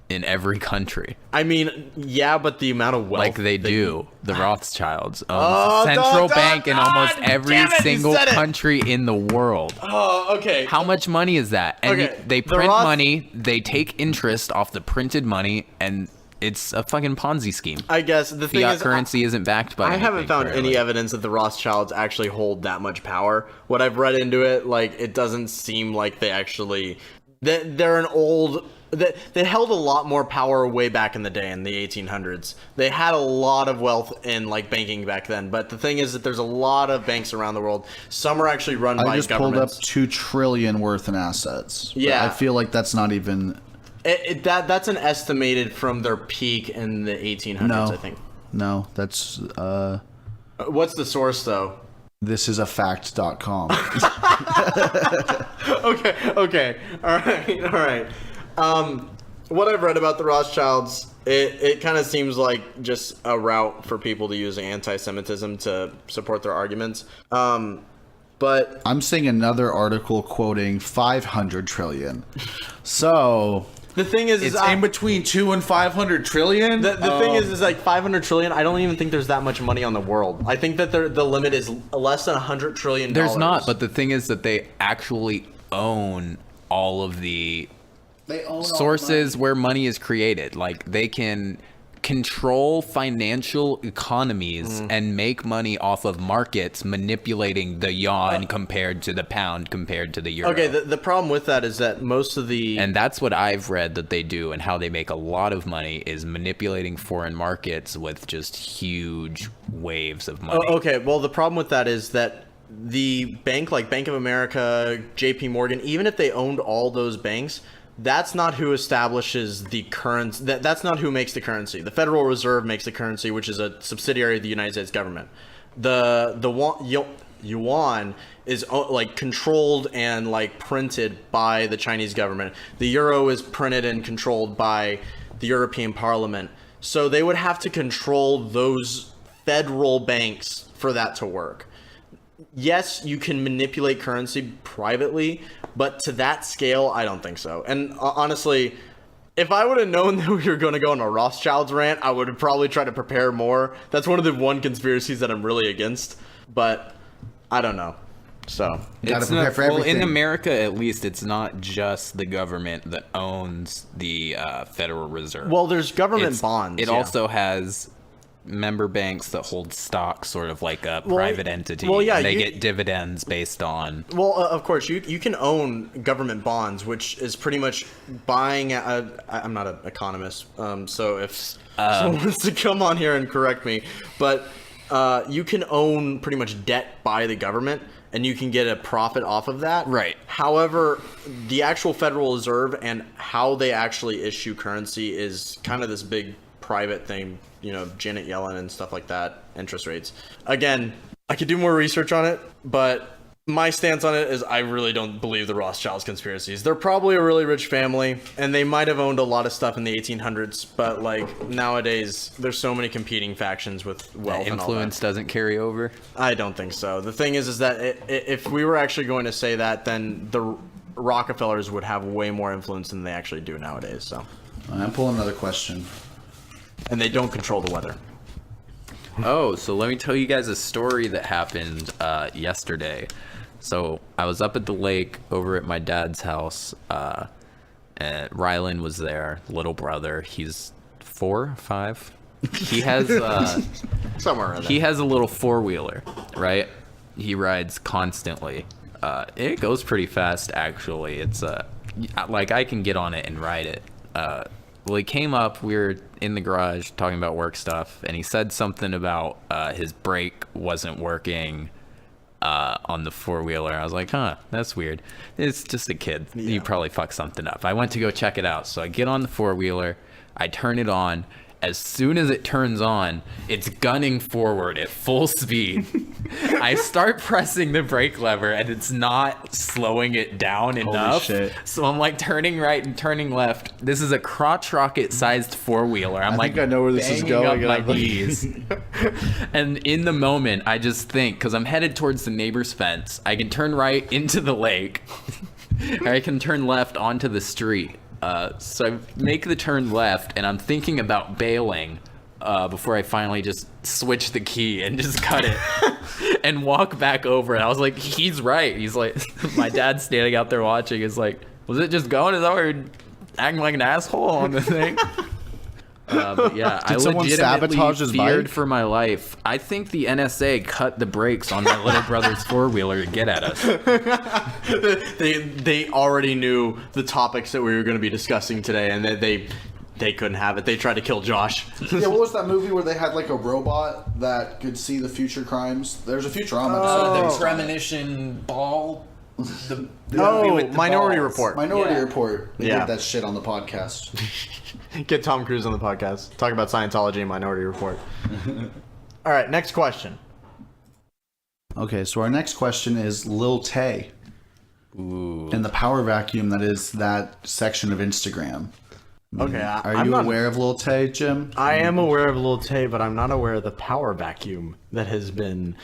in every country? I mean, yeah, but the amount of wealth Like they do. The Rothschilds own the central bank in almost every single country in the world. Oh, okay. How much money is that? And they print money, they take interest off the printed money, and it's a fucking Ponzi scheme. I guess the thing Fiat is, currency isn't backed by I anything, haven't found any evidence that the Rothschilds actually hold that much power. What I've read into it, like, it doesn't seem like they actually... They're an old... They held a lot more power way back in the day in the 1800s. They had a lot of wealth in, like, banking back then. But the thing is that there's a lot of banks around the world. Some are actually run by governments. I just pulled up $2 trillion worth in assets. Yeah. I feel like that's not even... That's an estimated from their peak in the 1800s, I think. No, that's... What's the source, though? This is a fact.com. Okay. All right. What I've read about the Rothschilds, it kind of seems like just a route for people to use anti-Semitism to support their arguments. But I'm seeing another article quoting 500 trillion. So... The thing is, it's in between 2 and 500 trillion. The thing is like 500 trillion. I don't even think there's that much money on the world. I think that the limit is less than $100 trillion. There's not, but the thing is that they actually own all of the sources where money is created. Like they can control financial economies and make money off of markets manipulating the yuan compared to the pound compared to the euro. Okay, the problem with that is that most of the... And that's what I've read that they do, and how they make a lot of money is manipulating foreign markets with just huge waves of money. Okay, well, the problem with that is that the bank, like Bank of America, JP Morgan, even if they owned all those banks... That's not who establishes the currency. That's not who makes the currency. The Federal Reserve makes the currency, which is a subsidiary of the United States government. The yuan is like controlled and like printed by the Chinese government. The euro is printed and controlled by the European Parliament. So they would have to control those federal banks for that to work. Yes, you can manipulate currency privately, but to that scale, I don't think so. And honestly, if I would have known that we were going to go on a Rothschilds rant, I would have probably tried to prepare more. That's one of the conspiracies that I'm really against, but I don't know. So it's not, well, in America, at least, it's not just the government that owns the Federal Reserve. Well, there's government bonds. It also has member banks that hold stock, sort of like a private entity. Well, yeah, and they get dividends based on... Well, of course, you can own government bonds, which is pretty much buying... I'm not an economist, so if someone wants to come on here and correct me, but you can own pretty much debt by the government, and you can get a profit off of that. Right. However, the actual Federal Reserve and how they actually issue currency is kind of this big private thing. You know, Janet Yellen and stuff like that, interest rates. Again, I could do more research on it, but my stance on it is I really don't believe the Rothschilds conspiracies. They're probably a really rich family, and they might have owned a lot of stuff in the 1800s, but like nowadays, there's so many competing factions with wealth and all that. Influence doesn't carry over? I don't think so. The thing is that if we were actually going to say that, then the Rockefellers would have way more influence than they actually do nowadays. So I'm pulling another question. And they don't control the weather. Oh, so let me tell you guys a story that happened yesterday. So I was up at the lake over at my dad's house, and Rylan was there, little brother. He's 4, 5. He has somewhere around there. He has a little 4-wheeler, right? He rides constantly. It goes pretty fast, actually. It's like I can get on it and ride it. Well, he came up, we were in the garage talking about work stuff, and he said something about his brake wasn't working on the 4-wheeler. I was like, huh, that's weird. It's just a kid. Yeah. He probably fucked something up. I went to go check it out. So I get on the 4-wheeler, I turn it on, As soon as it turns on, it's gunning forward at full speed. I start pressing the brake lever and it's not slowing it down enough. Shit. So I'm like turning right and turning left. This is a crotch rocket sized four-wheeler. I'm think I know where this is going, up and my I'm like- knees. And in the moment, I just think, because I'm headed towards the neighbor's fence, I can turn right into the lake, or I can turn left onto the street. So I make the turn left, and I'm thinking about bailing before I finally just switch the key and just cut it and walk back over. And I was like, he's right. He's like, my dad's standing out there watching. Is like, was it just going? Is that where you're acting like an asshole on the thing? But yeah, I someone legitimately sabotage his feared bike? for my life. I think the NSA cut the brakes on my little brother's four-wheeler to get at us. They already knew the topics that we were going to be discussing today, and they couldn't have it. They tried to kill Josh. Yeah, what was that movie where they had like a robot that could see the future crimes? There's a Futurama episode. The premonition ball. Minority Report. Minority Report. They Yeah. did that shit on the podcast. Get Tom Cruise on the podcast. Talk about Scientology and Minority Report. All right, next question. Okay, so our next question is Lil Tay. Ooh. And the power vacuum that is that section of Instagram. Okay, Are I'm you not aware of Lil Tay, Jim? I am aware of Lil Tay, but I'm not aware of the power vacuum that has been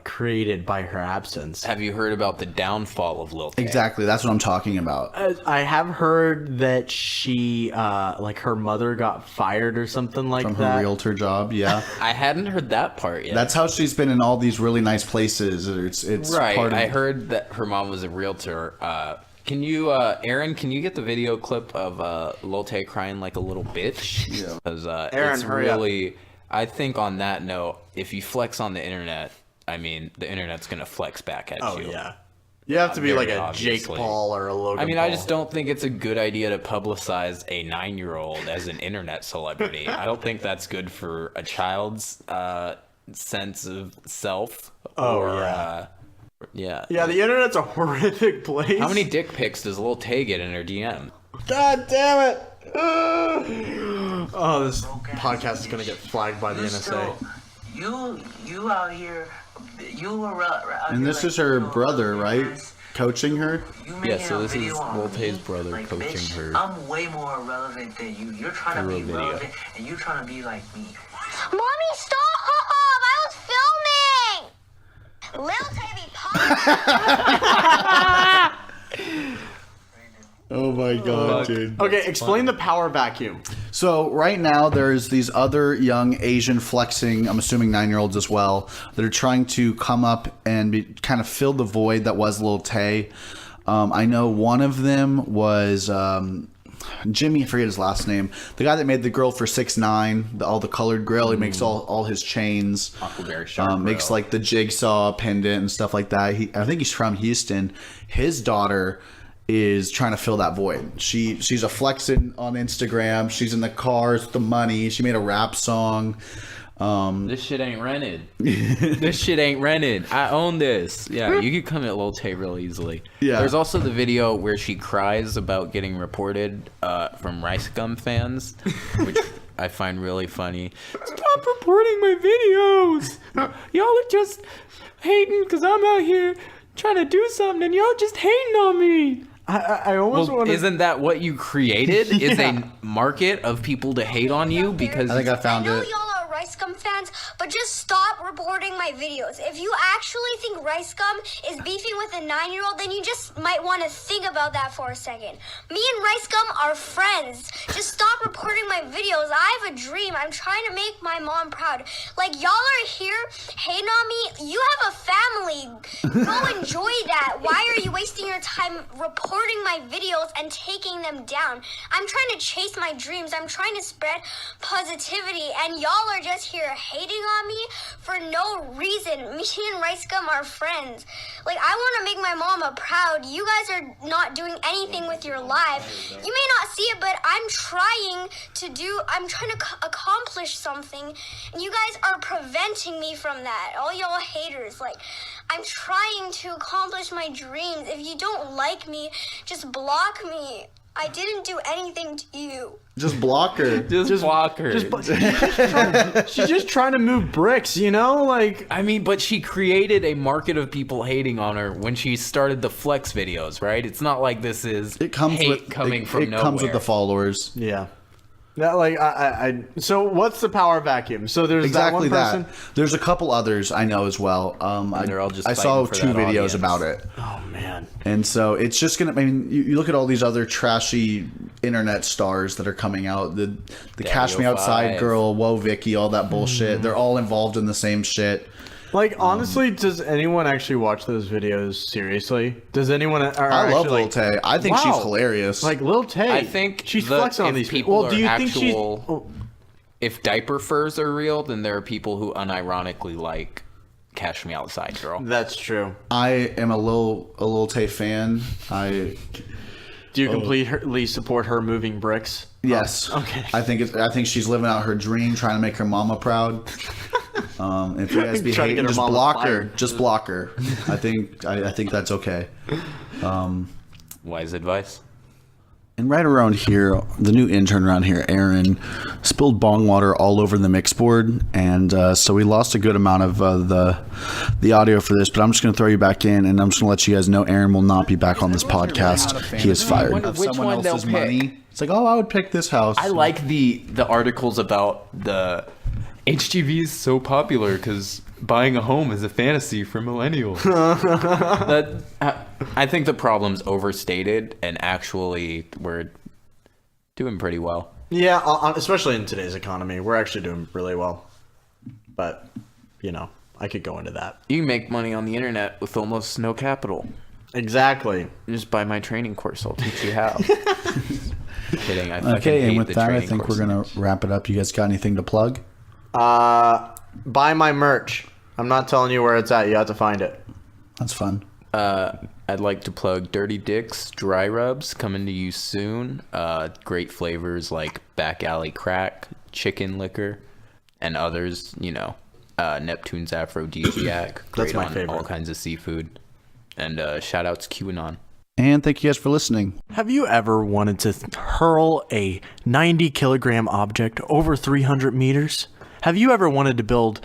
created by her absence. Have you heard about the downfall of Lil Tay? Exactly, that's what I'm talking about. I have heard that she, like her mother got fired or something like From that. her realtor job, yeah. I hadn't heard that part yet. That's how she's been in all these really nice places. It's right. part of I heard that her mom was a realtor. Can you, Aaron? Can you get the video clip of Lil Tay crying like a little bitch? Yeah. Because Aaron, it's hurry up. really. I think on that note, if you flex on the internet, I mean, the internet's gonna flex back at Oh you. yeah, you have to be like Very a Jake obviously. Paul or a Logan. I mean, Paul. I just don't think it's a good idea to publicize a 9-year-old as an internet celebrity. I don't think that's good for a child's sense of self. Oh, or, yeah. yeah. Yeah, the internet's a horrific place. How many dick pics does Lil Tay get in her DM? God damn it! Oh, this podcast is gonna get flagged by the NSA. You out here, you were out And here, this like, is her you know, brother, right? Coaching her? You Yeah, making so a this video is on Lil me? Tay's brother Like, coaching bitch, her I'm way more irrelevant than you. You're trying to through a be video. relevant, and you're trying to be like me. Mommy, stop! I was filming! Lil Tay be Oh my god, dude. Okay, explain the power vacuum. So right now there's these other young Asian flexing, I'm assuming 9-year-olds as well, that are trying to come up and kind of fill the void that was Lil Tay. I know one of them was Jimmy, I forget his last name. The guy that made the grill for 6ix9ine, all the colored grill. He makes all his chains. Huckleberry Shark Makes Grill. like the jigsaw pendant and stuff like that. I think he's from Houston. His daughter is trying to fill that void. She's a flexing on Instagram. She's in the cars with the money. She made a rap song. This shit ain't rented. This shit ain't rented. I own this. Yeah, you could come at Lil Tay real easily. Yeah. There's also the video where she cries about getting reported from Rice Gum fans, which I find really funny. Stop reporting my videos. Y'all are just hating because I'm out here trying to do something and y'all just hating on me. I almost Well, want to. isn't that what you created? Is Yeah. a market of people to hate on you because I think I found know it. y'all are Rice Gum fans, but just stop reporting my videos. If you actually think Rice Gum is beefing with a 9-year-old, then you just might want to think about that for a second. Me and Rice Gum are friends. Just stop reporting my videos. I have a dream. I'm trying to make my mom proud. Like, y'all are here hating on me. You have a family. Go enjoy that. Why are you wasting your time reporting my videos and taking them down? I'm trying to chase my dreams. I'm trying to spread positivity, and y'all are just here hating on me for no reason. Me and Rice Gum are friends. Like, I want to make my mama proud. You guys are not doing anything with your life. You may not see it, but I'm trying to accomplish something, and you guys are preventing me from that. All y'all haters, like, I'm trying to accomplish my dreams. If you don't like me, just block me. I didn't do anything to you. Just block her. Just block her. She's just trying to move bricks, you know? Like, I mean, but she created a market of people hating on her when she started the flex videos, right? It's not like this is coming from nowhere. It comes with the followers. yeah. That, like, so what's the power vacuum? So there's Exactly that one person? that. There's a couple others I know as well. they're all just I saw fighting for 2 that videos audience. about it. Oh, man. And so it's just gonna. I mean, you look at all these other trashy internet stars that are coming out. The Cash Me Outside 05. girl, Whoa Vicky, all that bullshit. They're all involved in the same shit. Like, honestly, does anyone actually watch those videos seriously? Does anyone? I love Lil Tay. I think she's hilarious. Like, Lil Tay. I think she's flexing on if these people. Well, do you think she's? If diaper furs are real, then there are people who unironically like Cash Me Outside, girl. That's true. I am a Lil Tay fan. Do you completely support her moving bricks? Yes. Okay. I think she's living out her dream, trying to make her mama proud. If you guys be Trying to get hating, her just mama block her. fired. Just block her. I think that's okay. Wise advice. And right around here, the new intern around here, Aaron, spilled bong water all over the mix board, and so we lost a good amount of the audio for this. But I'm just going to throw you back in, and I'm just going to let you guys know Aaron will not be back on this podcast. He is fired. Which one they'll pick? It's like, oh, I would pick this house. I like the articles about the HGV is so popular because buying a home is a fantasy for millennials. I think the problem's overstated, and actually we're doing pretty well. Yeah, especially in today's economy, we're actually doing really well. But, you know, I could go into that. You can make money on the internet with almost no capital. Exactly. Just buy my training course. I'll teach you how. Kidding. I fucking Okay, and hate with the that, I training think we're courses. going to wrap it up. You guys got anything to plug? Buy my merch. I'm not telling you where it's at. You have to find it. That's fun. I'd like to plug Dirty Dick's Dry Rubs coming to you soon. Great flavors like Back Alley Crack, Chicken Liquor, and others, you know. Neptune's Aphrodisiac. Great my on favorite. all kinds of seafood. And shout outs QAnon. And thank you guys for listening. Have you ever wanted to hurl a 90-kilogram object over 300 meters? Have you ever wanted to build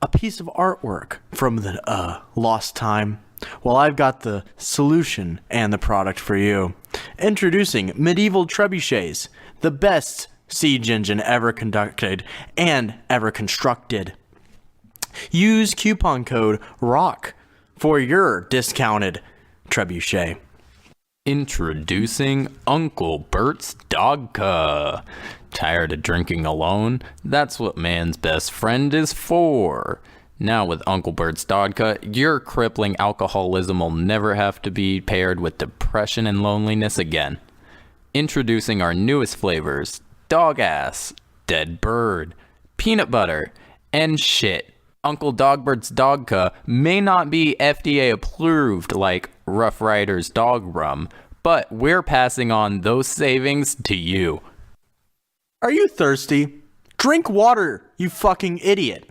a piece of artwork from the lost time? Well, I've got the solution and the product for you. Introducing Medieval Trebuchets, the best siege engine ever conducted and ever constructed. Use coupon code ROCK for your discounted trebuchet. Introducing Uncle Bert's Dogka. Tired of drinking alone? That's what man's best friend is for. Now with Uncle Bert's Dogka, your crippling alcoholism will never have to be paired with depression and loneliness again. Introducing our newest flavors, dog ass, dead bird, peanut butter, and shit. Uncle Dogbert's Dogka may not be FDA approved like Rough Riders Dog Rum, but we're passing on those savings to you. Are you thirsty? Drink water, you fucking idiot.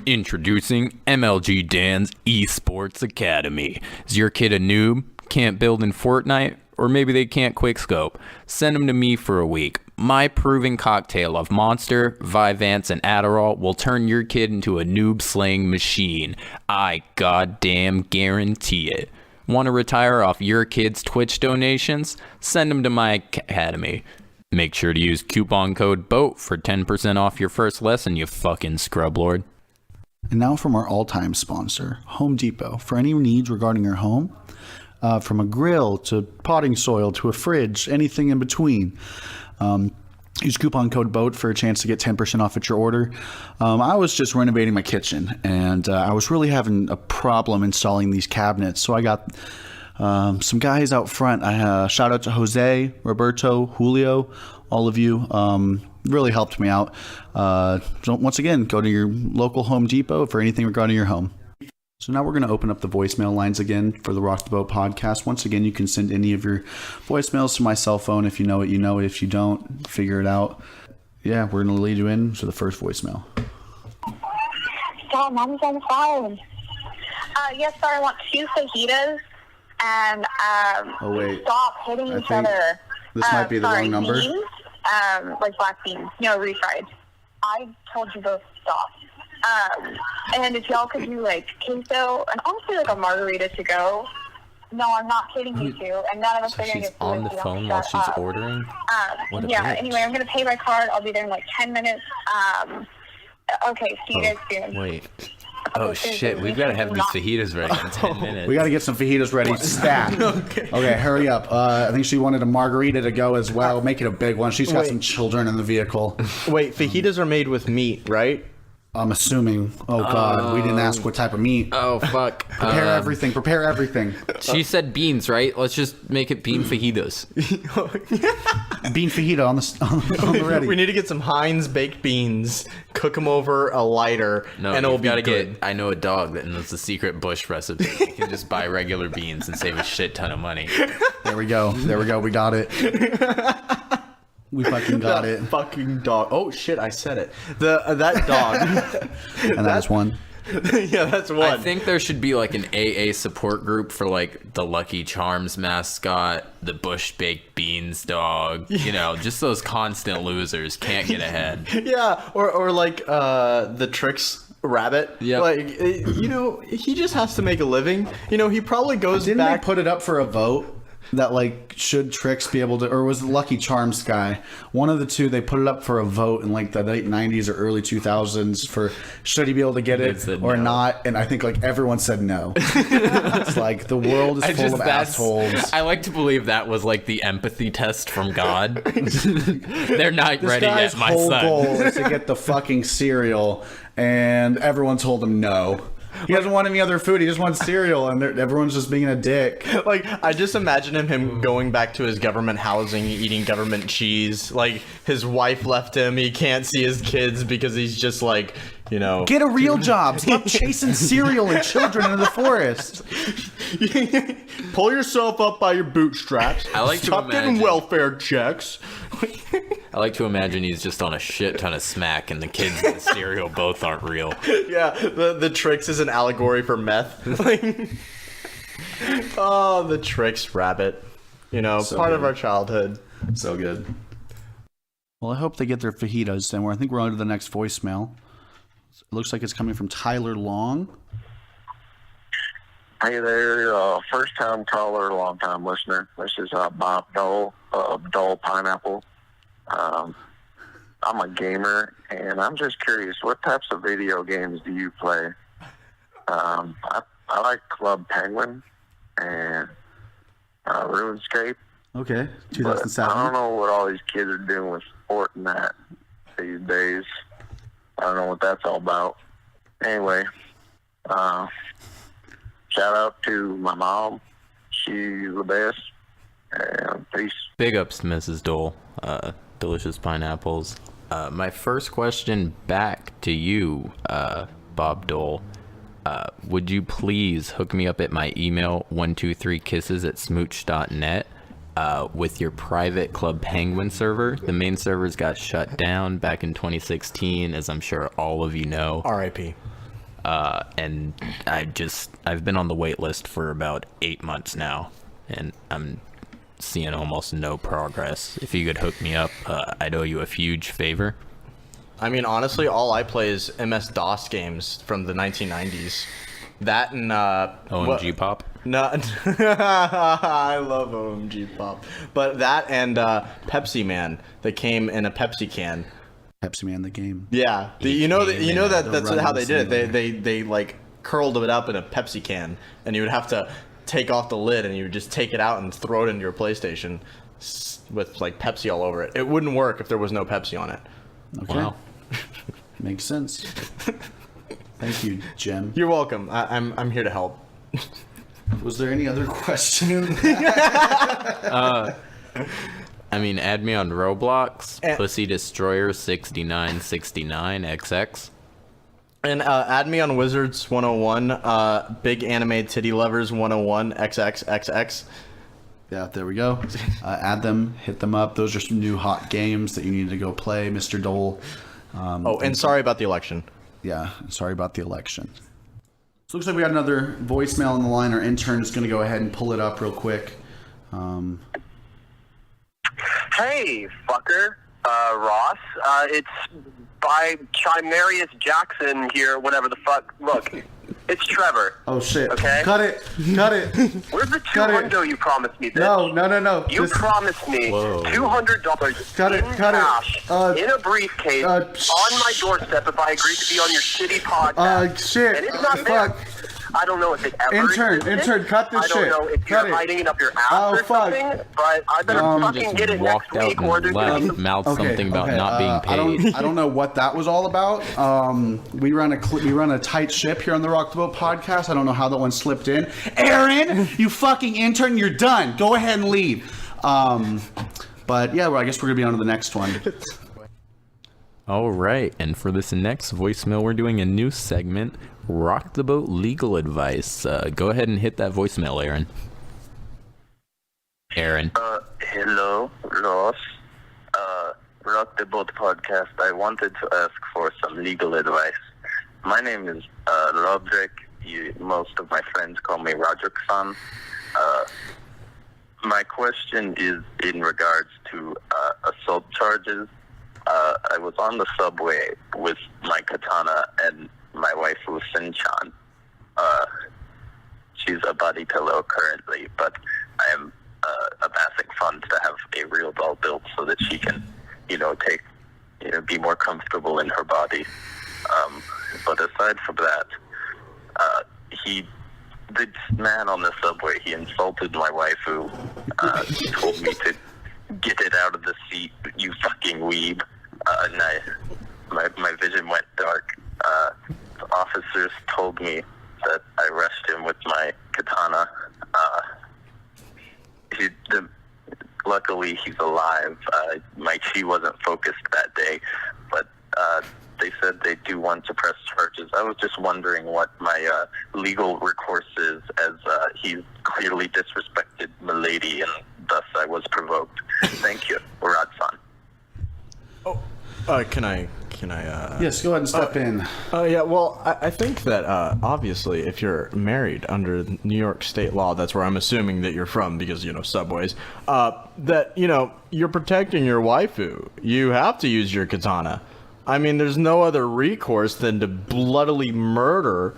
Introducing MLG Dan's Esports Academy. Is your kid a noob? Can't build in Fortnite? Or maybe they can't quickscope? Send them to me for a week. My proven cocktail of Monster, Vyvanse, and Adderall will turn your kid into a noob-slaying machine. I goddamn guarantee it. Want to retire off your kid's Twitch donations? Send them to my academy. Make sure to use coupon code BOAT for 10% off your first lesson, you fucking scrublord. And now from our all-time sponsor, Home Depot. For any needs regarding your home, from a grill to potting soil to a fridge, anything in between. Use coupon code BOAT for a chance to get 10% off at your order. I was just renovating my kitchen, and I was really having a problem installing these cabinets. So I got some guys out front. Shout out to Jose, Roberto, Julio, all of you. Really helped me out. So once again, go to your local Home Depot for anything regarding your home. So now we're going to open up the voicemail lines again for the Rock the Boat podcast. Once again, you can send any of your voicemails to my cell phone. If you know it, you know it. If you don't, figure it out. Yeah, we're going to lead you in to the first voicemail. Stop, Mom's on the phone. Yes, sir, I want 2 fajitas and Oh, wait. stop hitting I each think other. this might be the wrong number. Beans, like black beans, refried. I told you both to stop. And if y'all could do like queso and honestly like a margarita to go. No, I'm not kidding you two. And none of us So are gonna she's get food on if the you don't phone while shut she's up. ordering? What a Yeah, bitch. anyway, I'm gonna pay by card. I'll be there in like 10 minutes. Okay, see you guys soon. Wait. Oh shit, we've got to have these fajitas ready in 10 minutes. We got to get some fajitas ready. Stat. Okay, hurry up. I think she wanted a margarita to go as well. Make it a big one. She's got some children in the vehicle. Wait, fajitas are made with meat, right? I'm assuming. Oh God, we didn't ask what type of meat. Oh fuck. Prepare everything. Prepare everything. She said beans, right? Let's just make it bean fajitas. Bean fajita on the ready. We need to get some Heinz baked beans, cook them over a lighter, No, and it'll you've be gotta good. get. I know a dog that knows the secret bush recipe. You can just buy regular beans and save a shit ton of money. There we go. There we go. We got it. We fucking got it. Fucking dog. Oh shit, I said it. That dog. And that is one. Yeah, that's one. I think there should be like an AA support group for like the Lucky Charms mascot, the Bush Baked Beans dog. You know, just those constant losers can't get ahead. Yeah, or like the Tricks rabbit. Yep. Like he just has to make a living. He probably goes Didn't back. they put it up for a vote? That like should Trix be able to, or was it Lucky Charms guy? One of the two. They put it up for a vote in like the late '90s or early 2000s for should he be able to get it said or no. not? And I think like everyone said no. It's like the world is full of assholes. I like to believe that was like the empathy test from God. They're not This ready guy's yet, my whole son. goal is to get the fucking cereal, and everyone told him no. He doesn't want any other food. He just wants cereal, and everyone's just being a dick. Like, I just imagine him going back to his government housing, eating government cheese. Like, his wife left him. He can't see his kids because he's just like, Get a real job. Stop chasing cereal and children into the forest. pull yourself up by your bootstraps. I like to Stop getting imagine- welfare checks. I like to imagine he's just on a shit ton of smack, and the kids and the cereal both aren't real. Yeah, the Tricks is an allegory for meth. Oh, the Tricks rabbit. So part of good. our childhood. So good. Well, I hope they get their fajitas, and I think we're on to the next voicemail. It looks like it's coming from Tyler Long. Hey there, first time caller, long time listener. This is Bob Dole of Dole Pineapple. I'm a gamer, and I'm just curious, what types of video games do you play? I like Club Penguin and RuneScape. Okay, But 2007. I don't know what all these kids are doing with Fortnite these days. I don't know what that's all about. Anyway, shout out to my mom. She's the best. And peace. Big ups to Mrs. Dole. Delicious pineapples. My first question back to you, Bob Dole. Would you please hook me up at my email 123kisses@smooch.net with your private Club Penguin server? The main servers got shut down back in 2016, as I'm sure all of you know. R.I.P. And I've been on the wait list for about 8 months now, and I'm seeing almost no progress. If you could hook me up, I'd owe you a huge favor. I mean, honestly, all I play is MS-DOS games from the 1990s. That and OMG Pop. No, I love OMG Pop. But that and Pepsi Man that came in a Pepsi can. Pepsi Man the game. Yeah, that's how they did it. Running They like curled it up in a Pepsi can, and you would have to take off the lid, and you would just take it out and throw it into your PlayStation with like Pepsi all over it. It wouldn't work if there was no Pepsi on it. Okay. Wow. Makes sense. Thank you, Jem. You're welcome. I'm here to help. Was there any other question? I mean, add me on Roblox, Eh. Pussy Destroyer 6969XX. And add me on Wizards 101, Big Anime Titty Lovers 101 XXXX. Yeah, there we go. Add them, hit them up. Those are some new hot games that you need to go play, Mr. Dole. And sorry about the election. Yeah, sorry about the election. So it looks like we got another voicemail on the line. Our intern is going to go ahead and pull it up real quick. Hey, fucker. Ross. It's by Chimerius Jackson here, whatever the fuck. Look, it's Trevor. Oh, shit. Okay? Cut it. Cut it. Where's the Cut it. $200 you promised me, bitch? No. You promised me $200 in cash in a briefcase on my doorstep if I agreed to be on your shitty podcast. Shit. And it's not there. I don't know if it ever Intern, cut this shit. I don't know if you're hiding it up your ass or something, but I better fucking get it next week or there's gonna be mouth something about not being paid. I don't know what that was all about. We run a tight ship here on the Rock the Boat podcast. I don't know how that one slipped in. Aaron, you fucking intern, you're done. Go ahead and leave. But yeah, well, I guess we're gonna be on to the next one. All right, and for this next voicemail, we're doing a new segment, Rock the Boat Legal Advice. Go ahead and hit that voicemail, Aaron. Aaron. Hello, Ross. Rock the Boat podcast. I wanted to ask for some legal advice. My name is Roderick. Most of my friends call me Roderick-san. My question is in regards to assault charges. I was on the subway with my katana and my wife, Sin-chan. She's a body pillow currently, but I am amassing funds to have a real doll built so that she can, be more comfortable in her body. But aside from that, this man on the subway, he insulted my waifu. He told me to get it out of the seat, you fucking weeb. And my vision went dark. The officers told me that I rushed him with my katana. Luckily, he's alive. My chi wasn't focused that day, but they said they do want to press charges. I was just wondering what my legal recourse is, as he clearly disrespected Milady, and thus I was provoked. Thank you, Rod-san. Can I? Yes, go ahead and step in. Yeah, well, I think that obviously if you're married under New York state law, that's where I'm assuming that you're from because, subways, that, you're protecting your waifu. You have to use your katana. I mean, there's no other recourse than to bloodily murder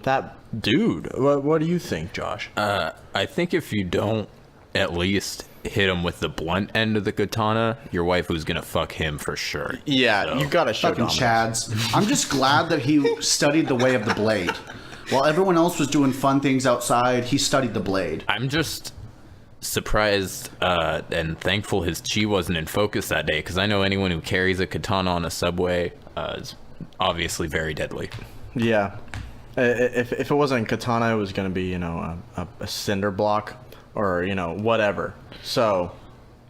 that dude. What do you think, Josh? I think if you don't at least hit him with the blunt end of the katana, your waifu's gonna fuck him for sure. Yeah, so. You gotta show fucking Chads. I'm just glad that he studied the way of the blade. While everyone else was doing fun things outside, he studied the blade. I'm just surprised and thankful his chi wasn't in focus that day, because I know anyone who carries a katana on a subway is obviously very deadly. Yeah. If it wasn't katana, it was gonna be, a cinder block. Or, whatever. So...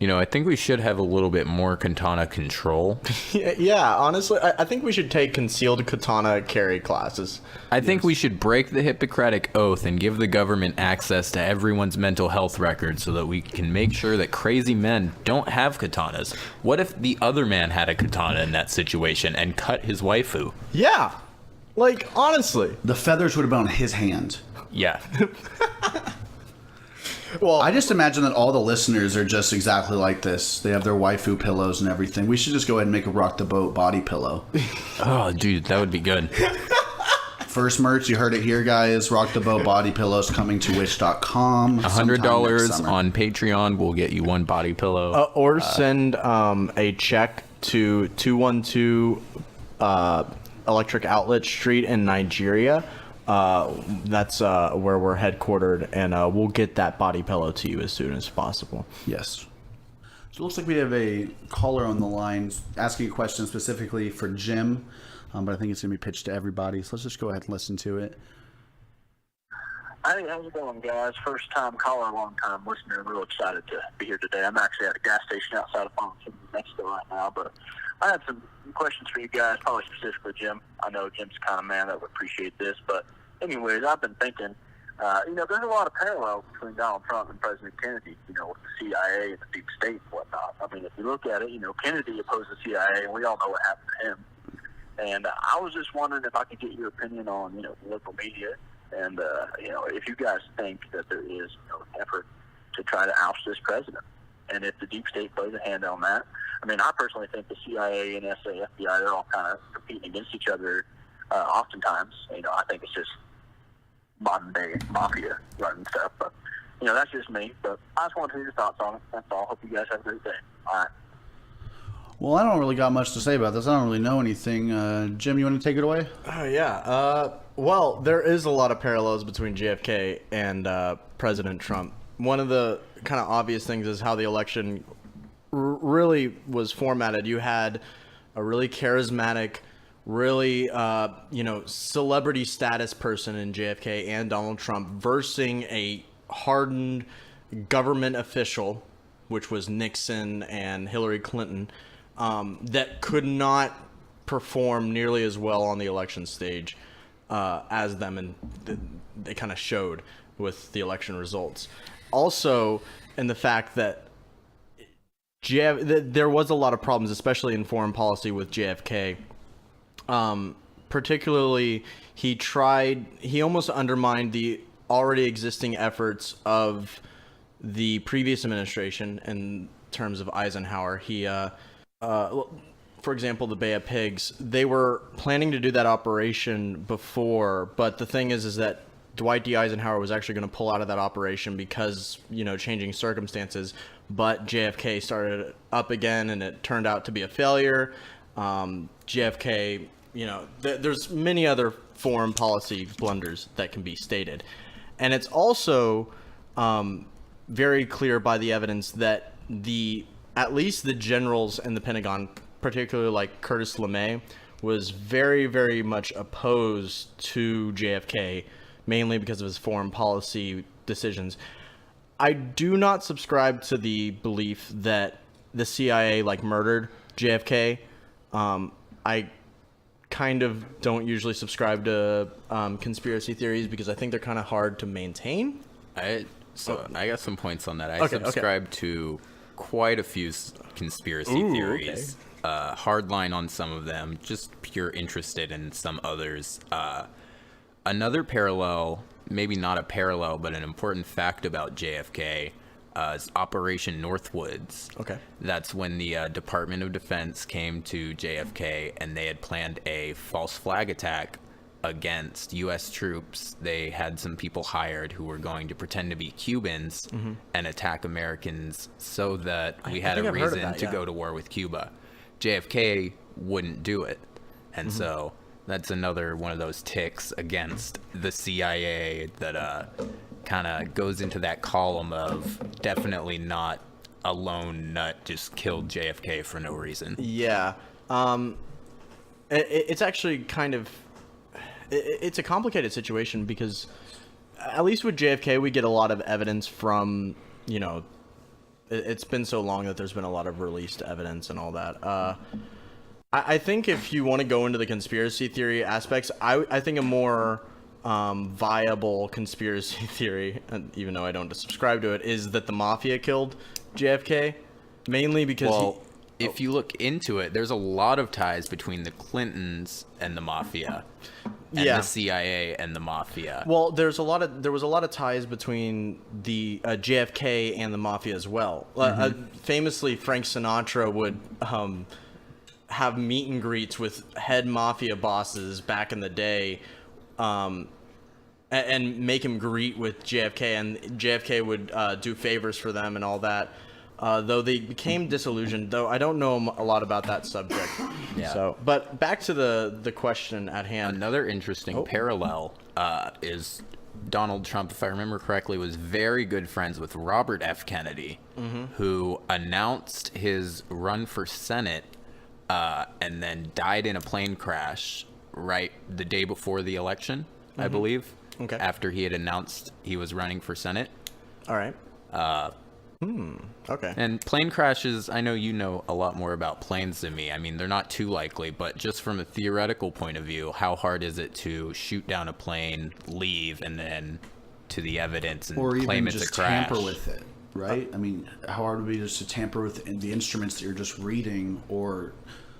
I think we should have a little bit more katana control. Yeah, honestly, I think we should take concealed katana carry classes. I think we should break the Hippocratic Oath and give the government access to everyone's mental health records so that we can make sure that crazy men don't have katanas. What if the other man had a katana in that situation and cut his waifu? Yeah. Honestly. The feathers would have been on his hand. Yeah. Well, I just imagine that all the listeners are just exactly like this. They have their waifu pillows and everything. We should just go ahead and make a Rock the Boat body pillow. Oh, dude, that would be good. First merch, you heard it here, guys. Rock the Boat body pillows coming to wish.com. $100 on Patreon will get you one body pillow. Or send a check to 212 Electric Outlet Street in Nigeria. That's where we're headquartered, and we'll get that body pillow to you as soon as possible. Yes. So it looks like we have a caller on the line asking a question specifically for Jim, but I think it's going to be pitched to everybody, so let's just go ahead and listen to it. Hey, how's it going, guys? First time caller, long time listener. I'm real excited to be here today. I'm actually at a gas station outside of Farmington, New Mexico right now, but I had some questions for you guys, probably specifically Jim. I know Jim's the kind of man that would appreciate this, but anyways, I've been thinking, there's a lot of parallels between Donald Trump and President Kennedy, with the CIA and the deep state and whatnot. I mean, if you look at it, Kennedy opposed the CIA, and we all know what happened to him. And I was just wondering if I could get your opinion on, the local media And, if you guys think that there is an effort to try to oust this president, and if the deep state plays a hand on that, I mean, I personally think the CIA, NSA, FBI, they're all kind of competing against each other oftentimes. I think it's just modern-day mafia running stuff. But, that's just me. But I just want to hear your thoughts on it. That's all. Hope you guys have a great day. All right. Well, I don't really got much to say about this. I don't really know anything. Jim, you want to take it away? Oh, yeah. Well, there is a lot of parallels between JFK and President Trump. One of the kind of obvious things is how the election really was formatted. You had a really charismatic, really, celebrity status person in JFK and Donald Trump versing a hardened government official, which was Nixon and Hillary Clinton, that could not perform nearly as well on the election stage as them, and they kind of showed with the election results. Also, in the fact that there was a lot of problems, especially in foreign policy with JFK. Particularly, he almost undermined the already existing efforts of the previous administration in terms of Eisenhower. For example, the Bay of Pigs, they were planning to do that operation before, but the thing is that Dwight D. Eisenhower was actually going to pull out of that operation because, changing circumstances, but JFK started up again and it turned out to be a failure. JFK, there's many other foreign policy blunders that can be stated. And it's also very clear by the evidence that at least the generals in the Pentagon, particularly like Curtis LeMay, was very, very much opposed to JFK, mainly because of his foreign policy decisions. I do not subscribe to the belief that the CIA murdered JFK. I kind of don't usually subscribe to conspiracy theories because I think they're kind of hard to maintain. I got some points on that. I subscribe to quite a few conspiracy theories. Okay. Hardline on some of them, just pure interested in some others. Another parallel, maybe not a parallel, but an important fact about JFK is Operation Northwoods. Okay. That's when the Department of Defense came to JFK and they had planned a false flag attack against U.S. troops. They had some people hired who were going to pretend to be Cubans and attack Americans so that we had a reason to go to war with Cuba. JFK wouldn't do it. And so that's another one of those ticks against the CIA that kind of goes into that column of definitely not a lone nut just killed JFK for no reason. Yeah. It's actually kind of... It's a complicated situation because at least with JFK, we get a lot of evidence from, it's been so long that there's been a lot of released evidence and all that. I think if you want to go into the conspiracy theory aspects, I think a more viable conspiracy theory, even though I don't subscribe to it, is that the mafia killed JFK, mainly because if you look into it, there's a lot of ties between the Clintons and the mafia, and the CIA and the mafia. Well, there was a lot of ties between the JFK and the mafia as well. Famously, Frank Sinatra would have meet and greets with head mafia bosses back in the day, and make him greet with JFK, and JFK would do favors for them and all that. Though they became disillusioned, though I don't know a lot about that subject. Yeah. So, but back to the question at hand. Another interesting parallel is Donald Trump, if I remember correctly, was very good friends with Robert F. Kennedy, who announced his run for Senate and then died in a plane crash right the day before the election, I believe. Okay. After he had announced he was running for Senate. All right. Okay. And plane crashes, I know you know a lot more about planes than me. I mean, they're not too likely, but just from a theoretical point of view, how hard is it to shoot down a plane, leave, and then to the evidence and claim it's a crash? Or even just tamper with it, right? I mean, how hard would it be just to tamper with the instruments that you're just reading or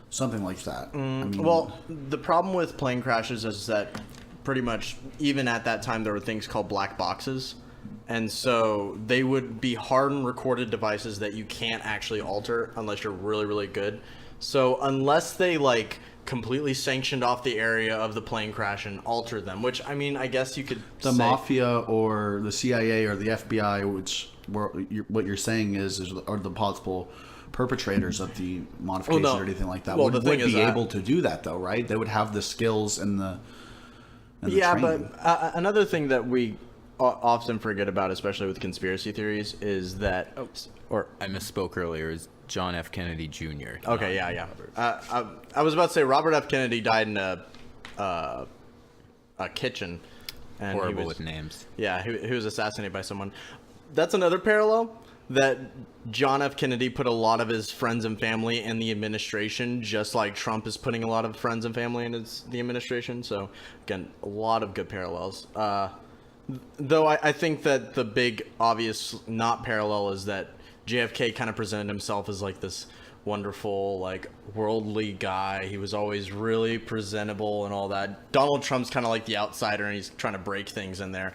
something like that? Well, the problem with plane crashes is that pretty much, even at that time, there were things called black boxes. And so they would be hardened recorded devices that you can't actually alter unless you're really, really good. So unless they like completely sanctioned off the area of the plane crash and altered them, which I mean, I guess you could The say, mafia or the CIA or the FBI, what you're saying are the possible perpetrators of the modification or anything like that. Well, would the thing is be that- able to do that though, right? They would have the skills and the yeah, training. but another thing that we often forget about, especially with conspiracy theories, is that I misspoke earlier. Is John F. Kennedy Jr. Okay, yeah. I was about to say Robert F. Kennedy died in a kitchen. And Horrible with names. Yeah, he was assassinated by someone. That's another parallel, that John F. Kennedy put a lot of his friends and family in the administration, just like Trump is putting a lot of friends and family in the administration. So, again, a lot of good parallels. Though I think that the big obvious not parallel is that JFK kind of presented himself as like this wonderful, like worldly guy. He was always really presentable and all that. Donald Trump's kind of like the outsider, and he's trying to break things in there.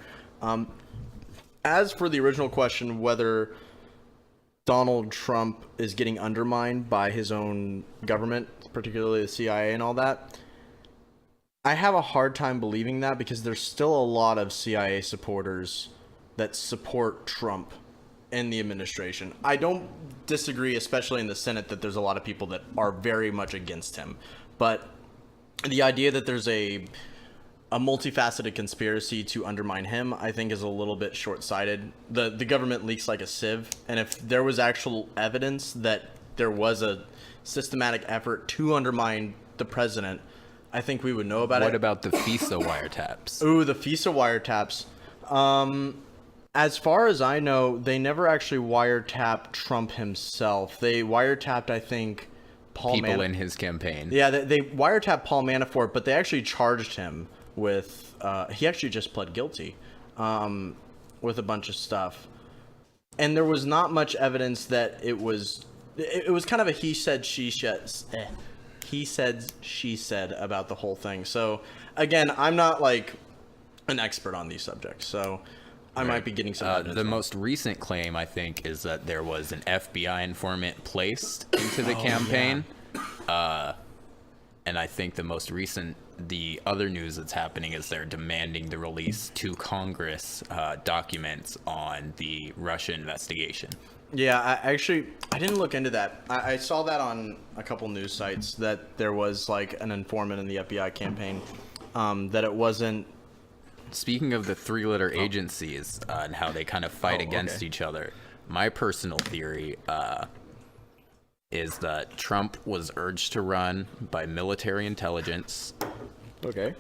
As for the original question, whether Donald Trump is getting undermined by his own government, particularly the CIA and all that, I have a hard time believing that, because there's still a lot of CIA supporters that support Trump in the administration. I don't disagree, especially in the Senate, that there's a lot of people that are very much against him. But the idea that there's a multifaceted conspiracy to undermine him, I think, is a little bit short-sighted. The government leaks like a sieve, and if there was actual evidence that there was a systematic effort to undermine the president, I think we would know about it. What about the FISA wiretaps? Ooh, the FISA wiretaps. As far as I know, they never actually wiretapped Trump himself. They wiretapped, I think, People in his campaign. Yeah, they wiretapped Paul Manafort, but they actually charged him with... he actually just pled guilty with a bunch of stuff. And there was not much evidence that it was... It was kind of a he said, she said... He said, she said about the whole thing. So, again, I'm not, like, an expert on these subjects, so I might be getting some evidence. The most recent claim, I think, is that there was an FBI informant placed into the campaign. Yeah. And I think the other news that's happening is they're demanding the release to Congress documents on the Russia investigation. Yeah, I didn't look into that. I saw that on a couple news sites, that there was like an informant in the FBI campaign, that it wasn't... Speaking of the three-letter agencies and how they kind of fight against each other, my personal theory is that Trump was urged to run by military intelligence. Okay.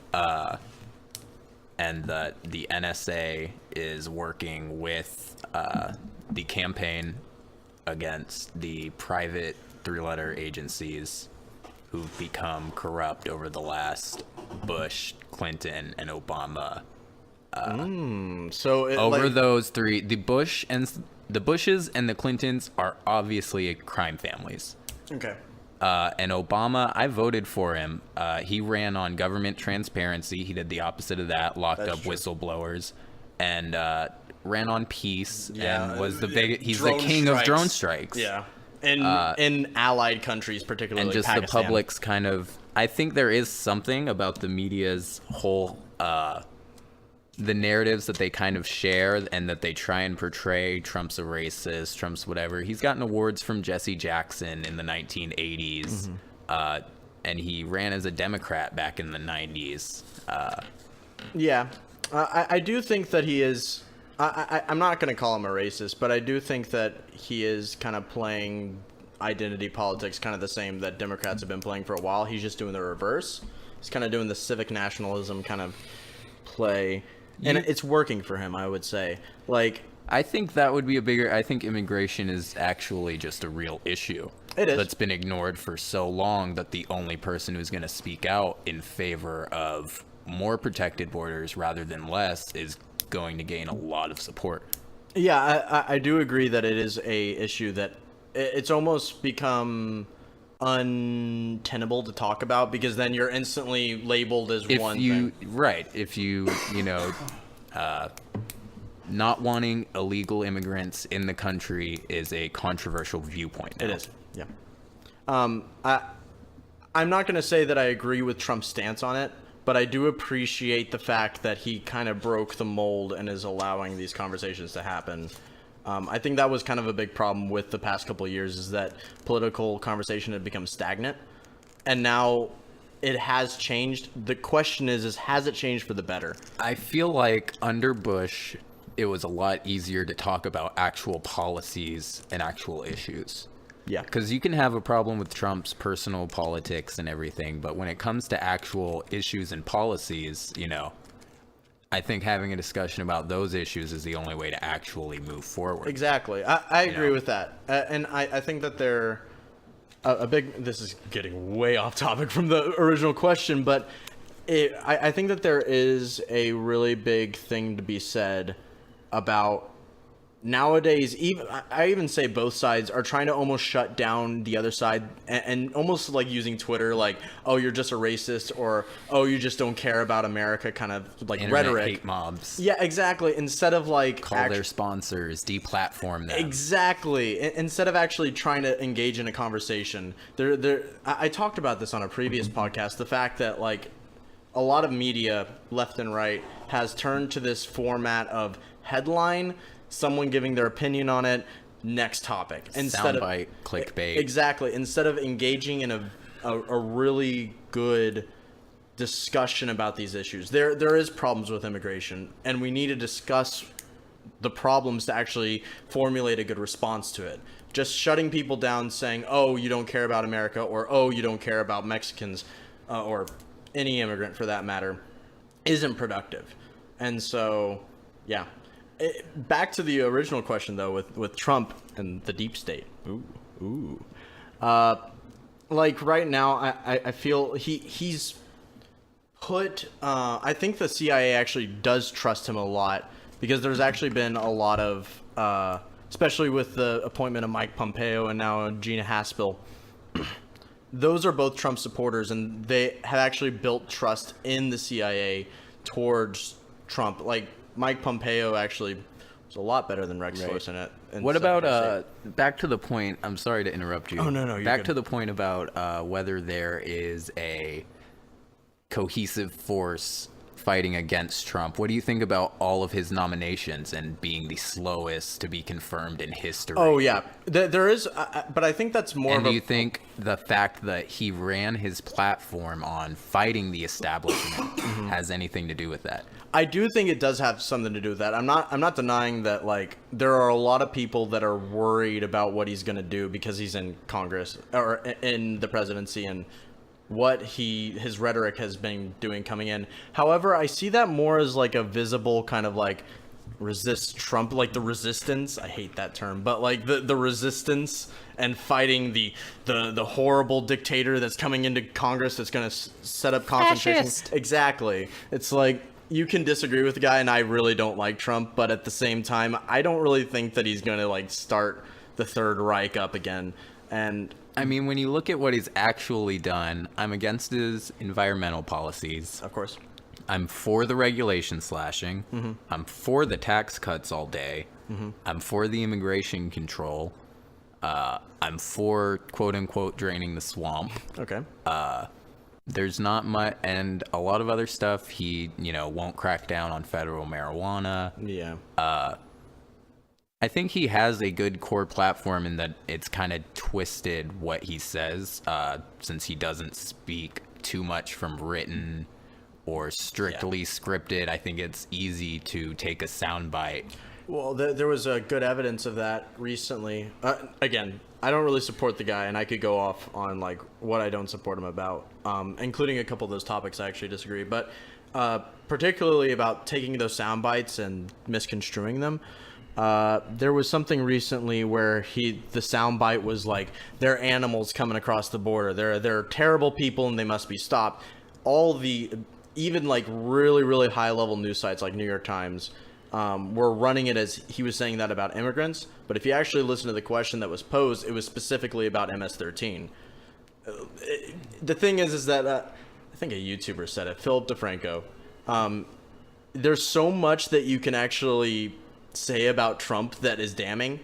And that the NSA is working with the campaign against the private three-letter agencies who've become corrupt over the last Bush, Clinton, and Obama. Those three, the Bushes and the Clintons are obviously crime families. Okay. And Obama, I voted for him. He ran on government transparency. He did the opposite of that, locked up whistleblowers, and ran on peace, and was he's the king of drone strikes. Yeah. In allied countries, particularly and just Pakistan. The public's kind of... I think there is something about the media's whole... the narratives that they kind of share and that they try and portray. Trump's a racist, Trump's whatever. He's gotten awards from Jesse Jackson in the 1980s, and he ran as a Democrat back in the 90s. I do think that he is... I'm not going to call him a racist, but I do think that he is kind of playing identity politics, kind of the same that Democrats have been playing for a while. He's just doing the reverse. He's kind of doing the civic nationalism kind of play. And it's working for him, I would say. Like, I think that would be I think immigration is actually just a real issue. It is. That's been ignored for so long that the only person who's going to speak out in favor of more protected borders rather than less is going to gain a lot of support. Yeah, I do agree that it is a issue that it's almost become untenable to talk about because then you're instantly labeled as if one you thing. right if you not wanting illegal immigrants in the country is a controversial viewpoint now. It is, yeah. I'm not going to say that I agree with Trump's stance on it, but I do appreciate the fact that he kind of broke the mold and is allowing these conversations to happen. I think that was kind of a big problem with the past couple of years is that political conversation had become stagnant, and now it has changed. The question is has it changed for the better? I feel like under Bush, it was a lot easier to talk about actual policies and actual issues. Yeah. Because you can have a problem with Trump's personal politics and everything, but when it comes to actual issues and policies, I think having a discussion about those issues is the only way to actually move forward. Exactly. I agree with that. And I think that they're this is getting way off topic from the original question, but I think that there is a really big thing to be said about nowadays. I even say both sides are trying to almost shut down the other side and almost like using Twitter like, oh, you're just a racist, or oh, you just don't care about America, kind of like Internet rhetoric. hate mobs. Yeah, exactly. Instead of like call their sponsors, deplatform them. Exactly. Instead of actually trying to engage in a conversation. I talked about this on a previous podcast, the fact that like a lot of media, left and right, has turned to this format of headline, someone giving their opinion on it, next topic. Soundbite, clickbait. Exactly. Instead of engaging in a really good discussion about these issues. There is problems with immigration, and we need to discuss the problems to actually formulate a good response to it. Just shutting people down saying, oh, you don't care about America, or oh, you don't care about Mexicans, or any immigrant for that matter, isn't productive. And so, yeah. Back to the original question, though, with Trump and the deep state. Like right now, I feel he's put. I think the CIA actually does trust him a lot because there's actually been a lot of, especially with the appointment of Mike Pompeo and now Gina Haspel. Those are both Trump supporters, and they have actually built trust in the CIA towards Trump. Like Mike Pompeo actually was a lot better than Rex Tillerson. What about back to the point? I'm sorry to interrupt you. Oh no, you're back good. to the point about whether there is a cohesive force fighting against Trump. What do you think about all of his nominations and being the slowest to be confirmed in history? Oh yeah, there is, but I think that's more. And of a, do you think the fact that he ran his platform on fighting the establishment has anything to do with that? I do think it does have something to do with that. I'm not denying that. Like there are a lot of people that are worried about what he's going to do because he's in Congress or in the presidency and what his rhetoric has been doing coming in. However, I see that more as like a visible kind of like resist Trump, like the resistance. I hate that term, but like the resistance and fighting the horrible dictator that's coming into Congress that's going to set up concentration. Fascist. Exactly. It's like you can disagree with the guy, and I really don't like Trump, but at the same time, I don't really think that he's going to like start the Third Reich up again. And I mean, when you look at what he's actually done, I'm against his environmental policies. of course, I'm for the regulation slashing. I'm for the tax cuts all day. I'm for the immigration control. I'm for, quote unquote, draining the swamp. okay. There's not much, and a lot of other stuff. He, won't crack down on federal marijuana. Yeah. I think he has a good core platform in that it's kind of twisted what he says, since he doesn't speak too much from written or strictly scripted. I think it's easy to take a soundbite. Well, there was good evidence of that recently. Again, I don't really support the guy, and I could go off on like what I don't support him about, including a couple of those topics I actually disagree. But particularly about taking those sound bites and misconstruing them. There was something recently where the soundbite was like, they're animals coming across the border. They're terrible people and they must be stopped. Even like really, really high level news sites like New York Times were running it as he was saying that about immigrants. But if you actually listen to the question that was posed, it was specifically about MS-13. the thing is that I think a YouTuber said it, Philip DeFranco. There's so much that you can actually say about Trump that is damning.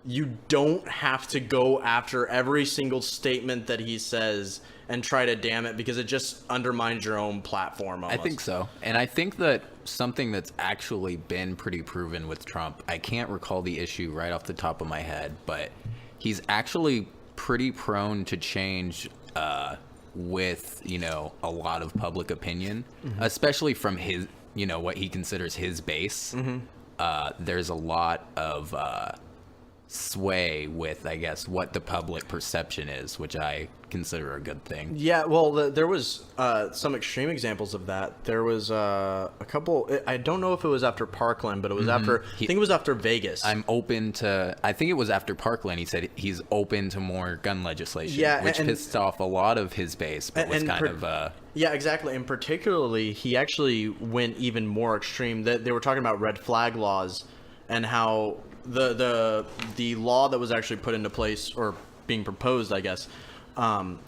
You don't have to go after every single statement that he says and try to damn it, because it just undermines your own platform almost. I think so. And I think that something that's actually been pretty proven with Trump, I can't recall the issue right off the top of my head, but he's actually pretty prone to change with, a lot of public opinion, especially from his, what he considers his base. There's a lot of sway with, I guess, what the public perception is, which I consider a good thing. Yeah, well, there was some extreme examples of that. There was a couple. I don't know if it was after Parkland, but it was after. I think it was after Vegas. I think it was after Parkland. He said he's open to more gun legislation, which pissed off a lot of his base, but was kind of. Yeah, exactly. And particularly, he actually went even more extreme. That they were talking about red flag laws, and how the law that was actually put into place, or being proposed, I guess,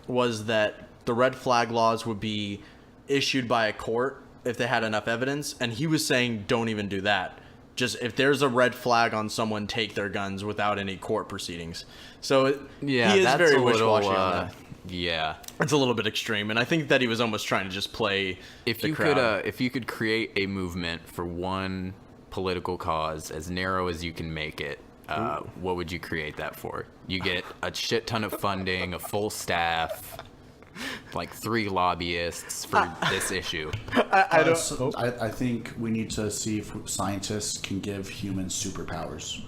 was that the red flag laws would be issued by a court if they had enough evidence. And he was saying, don't even do that. Just if there's a red flag on someone, take their guns without any court proceedings. So he is that's very a wishy-washy little, on that. Yeah, it's a little bit extreme, and I think that he was almost trying to just play the crowd. If you could create a movement for one political cause as narrow as you can make it, what would you create that for? You get a shit ton of funding, a full staff, like 3 lobbyists for this issue. I think we need to see if scientists can give humans superpowers.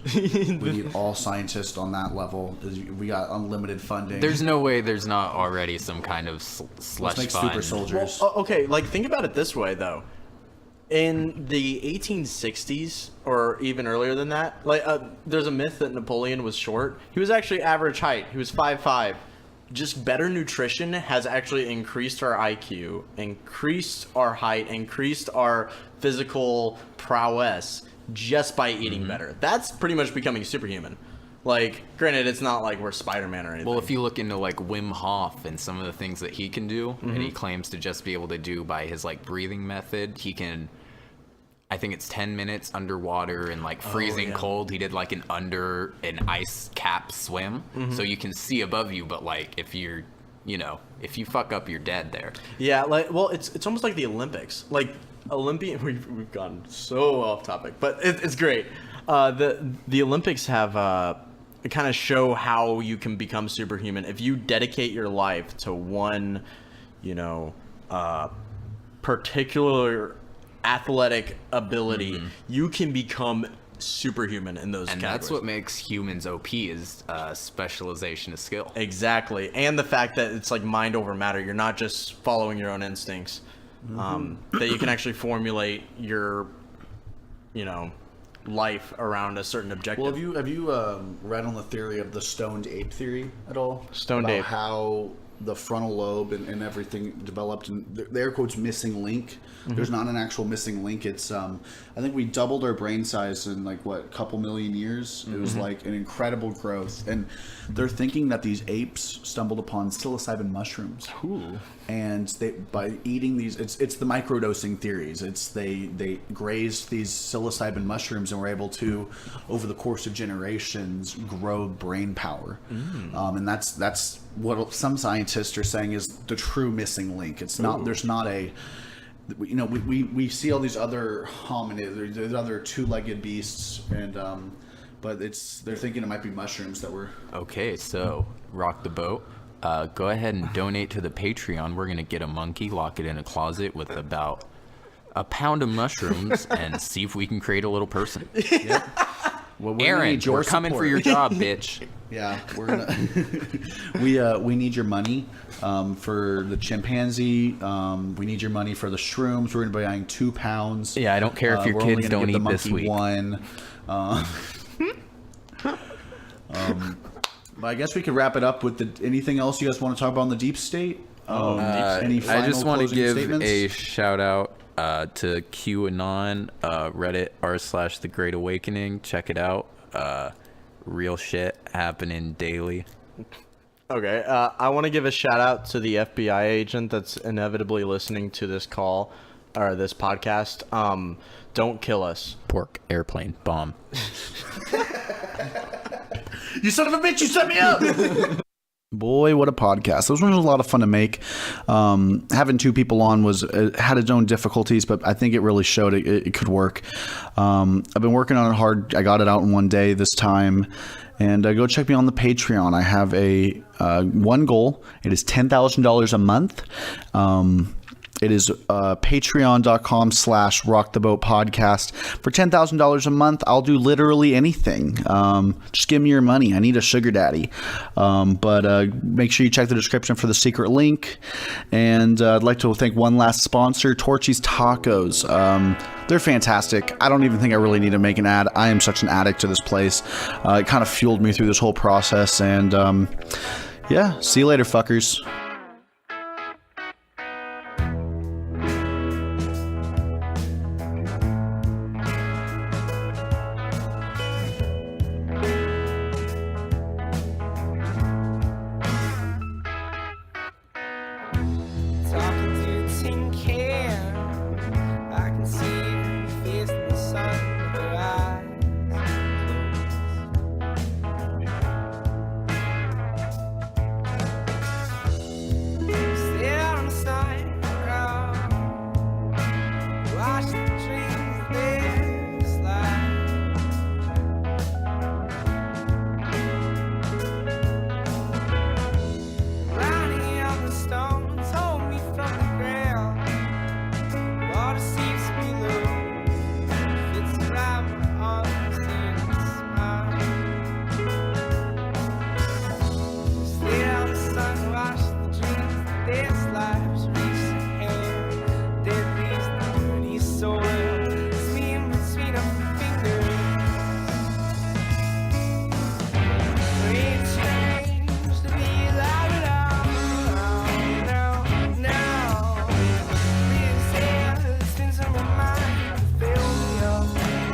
We need all scientists on that level. We got unlimited funding. There's no way there's not already some kind of slush Let's make fund. super soldiers. Well, okay, like think about it this way though. In the 1860s, or even earlier than that, there's a myth that Napoleon was short. He was actually average height. He was 5'5". Just better nutrition has actually increased our IQ, increased our height, increased our physical prowess just by eating better. That's pretty much becoming superhuman. Like, granted, it's not like we're Spider-Man or anything. Well, if you look into like Wim Hof and some of the things that he can do, and he claims to just be able to do by his like breathing method, he can, I think it's 10 minutes underwater in like freezing cold. He did like an ice cap swim, so you can see above you, but like if you're, if you fuck up, you're dead there. Yeah, it's almost like the Olympics. Like we've gone so off topic, but it's great. The Olympics have kind of show how you can become superhuman if you dedicate your life to one, particular athletic ability. You can become superhuman in those categories. That's what makes humans OP, is specialization of skill. Exactly. And the fact that it's like mind over matter. You're not just following your own instincts. That you can actually formulate your life around a certain objective. Well, have you read on the theory of the stoned ape theory at all? Stoned about ape. How the frontal lobe and everything developed, and the air quotes missing link. There's not an actual missing link. It's I think we doubled our brain size in like a couple million years. It was like an incredible growth, and they're thinking that these apes stumbled upon psilocybin mushrooms. Ooh. And by eating these, it's the microdosing theories. It's they grazed these psilocybin mushrooms and were able to, over the course of generations, grow brain power. And that's what some scientists are saying is the true missing link. It's not. There's not a. We see all these other hominids, there's other 2-legged beasts, and but they're thinking it might be mushrooms that were. Okay, so rock the boat. Go ahead and donate to the Patreon. We're gonna get a monkey, lock it in a closet with about a pound of mushrooms, and see if we can create a little person. Yep. Well, Aaron, we're coming for your job, bitch. Yeah, we're gonna. We need your money for the chimpanzee. We need your money for the shrooms. We're gonna be buying 2 pounds. Yeah, I don't care if your we're only kids gonna don't give the eat this monkey week. 1. But I guess we could wrap it up with anything else you guys want to talk about on the deep state. Any final I just want to closing give statements? a shout out to QAnon, Reddit r/The Great Awakening. Check it out. Real shit happening daily. Okay, I want to give a shout out to the FBI agent that's inevitably listening to this call or this podcast. Don't kill us. Pork, airplane, bomb. You son of a bitch! You set me up. Boy, what a podcast. Those ones were a lot of fun to make. Having two people on had its own difficulties, but I think it really showed it could work. I've been working on it hard. I got it out in one day this time. And go check me on the Patreon. I have a one goal. It is $10,000 a month. It is patreon.com/rocktheboatpodcast. For $10,000 a month, I'll do literally anything. Just give me your money. I need a sugar daddy. But make sure you check the description for the secret link. And I'd like to thank one last sponsor, Torchy's Tacos. They're fantastic. I don't even think I really need to make an ad. I am such an addict to this place. It kind of fueled me through this whole process. And yeah, see you later, fuckers.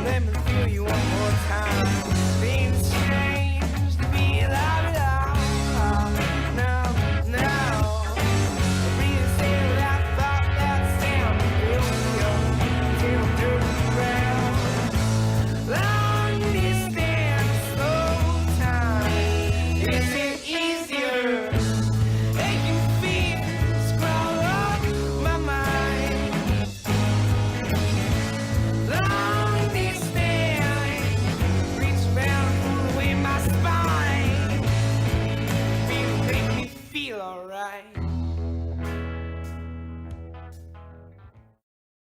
Let me feel you one more time.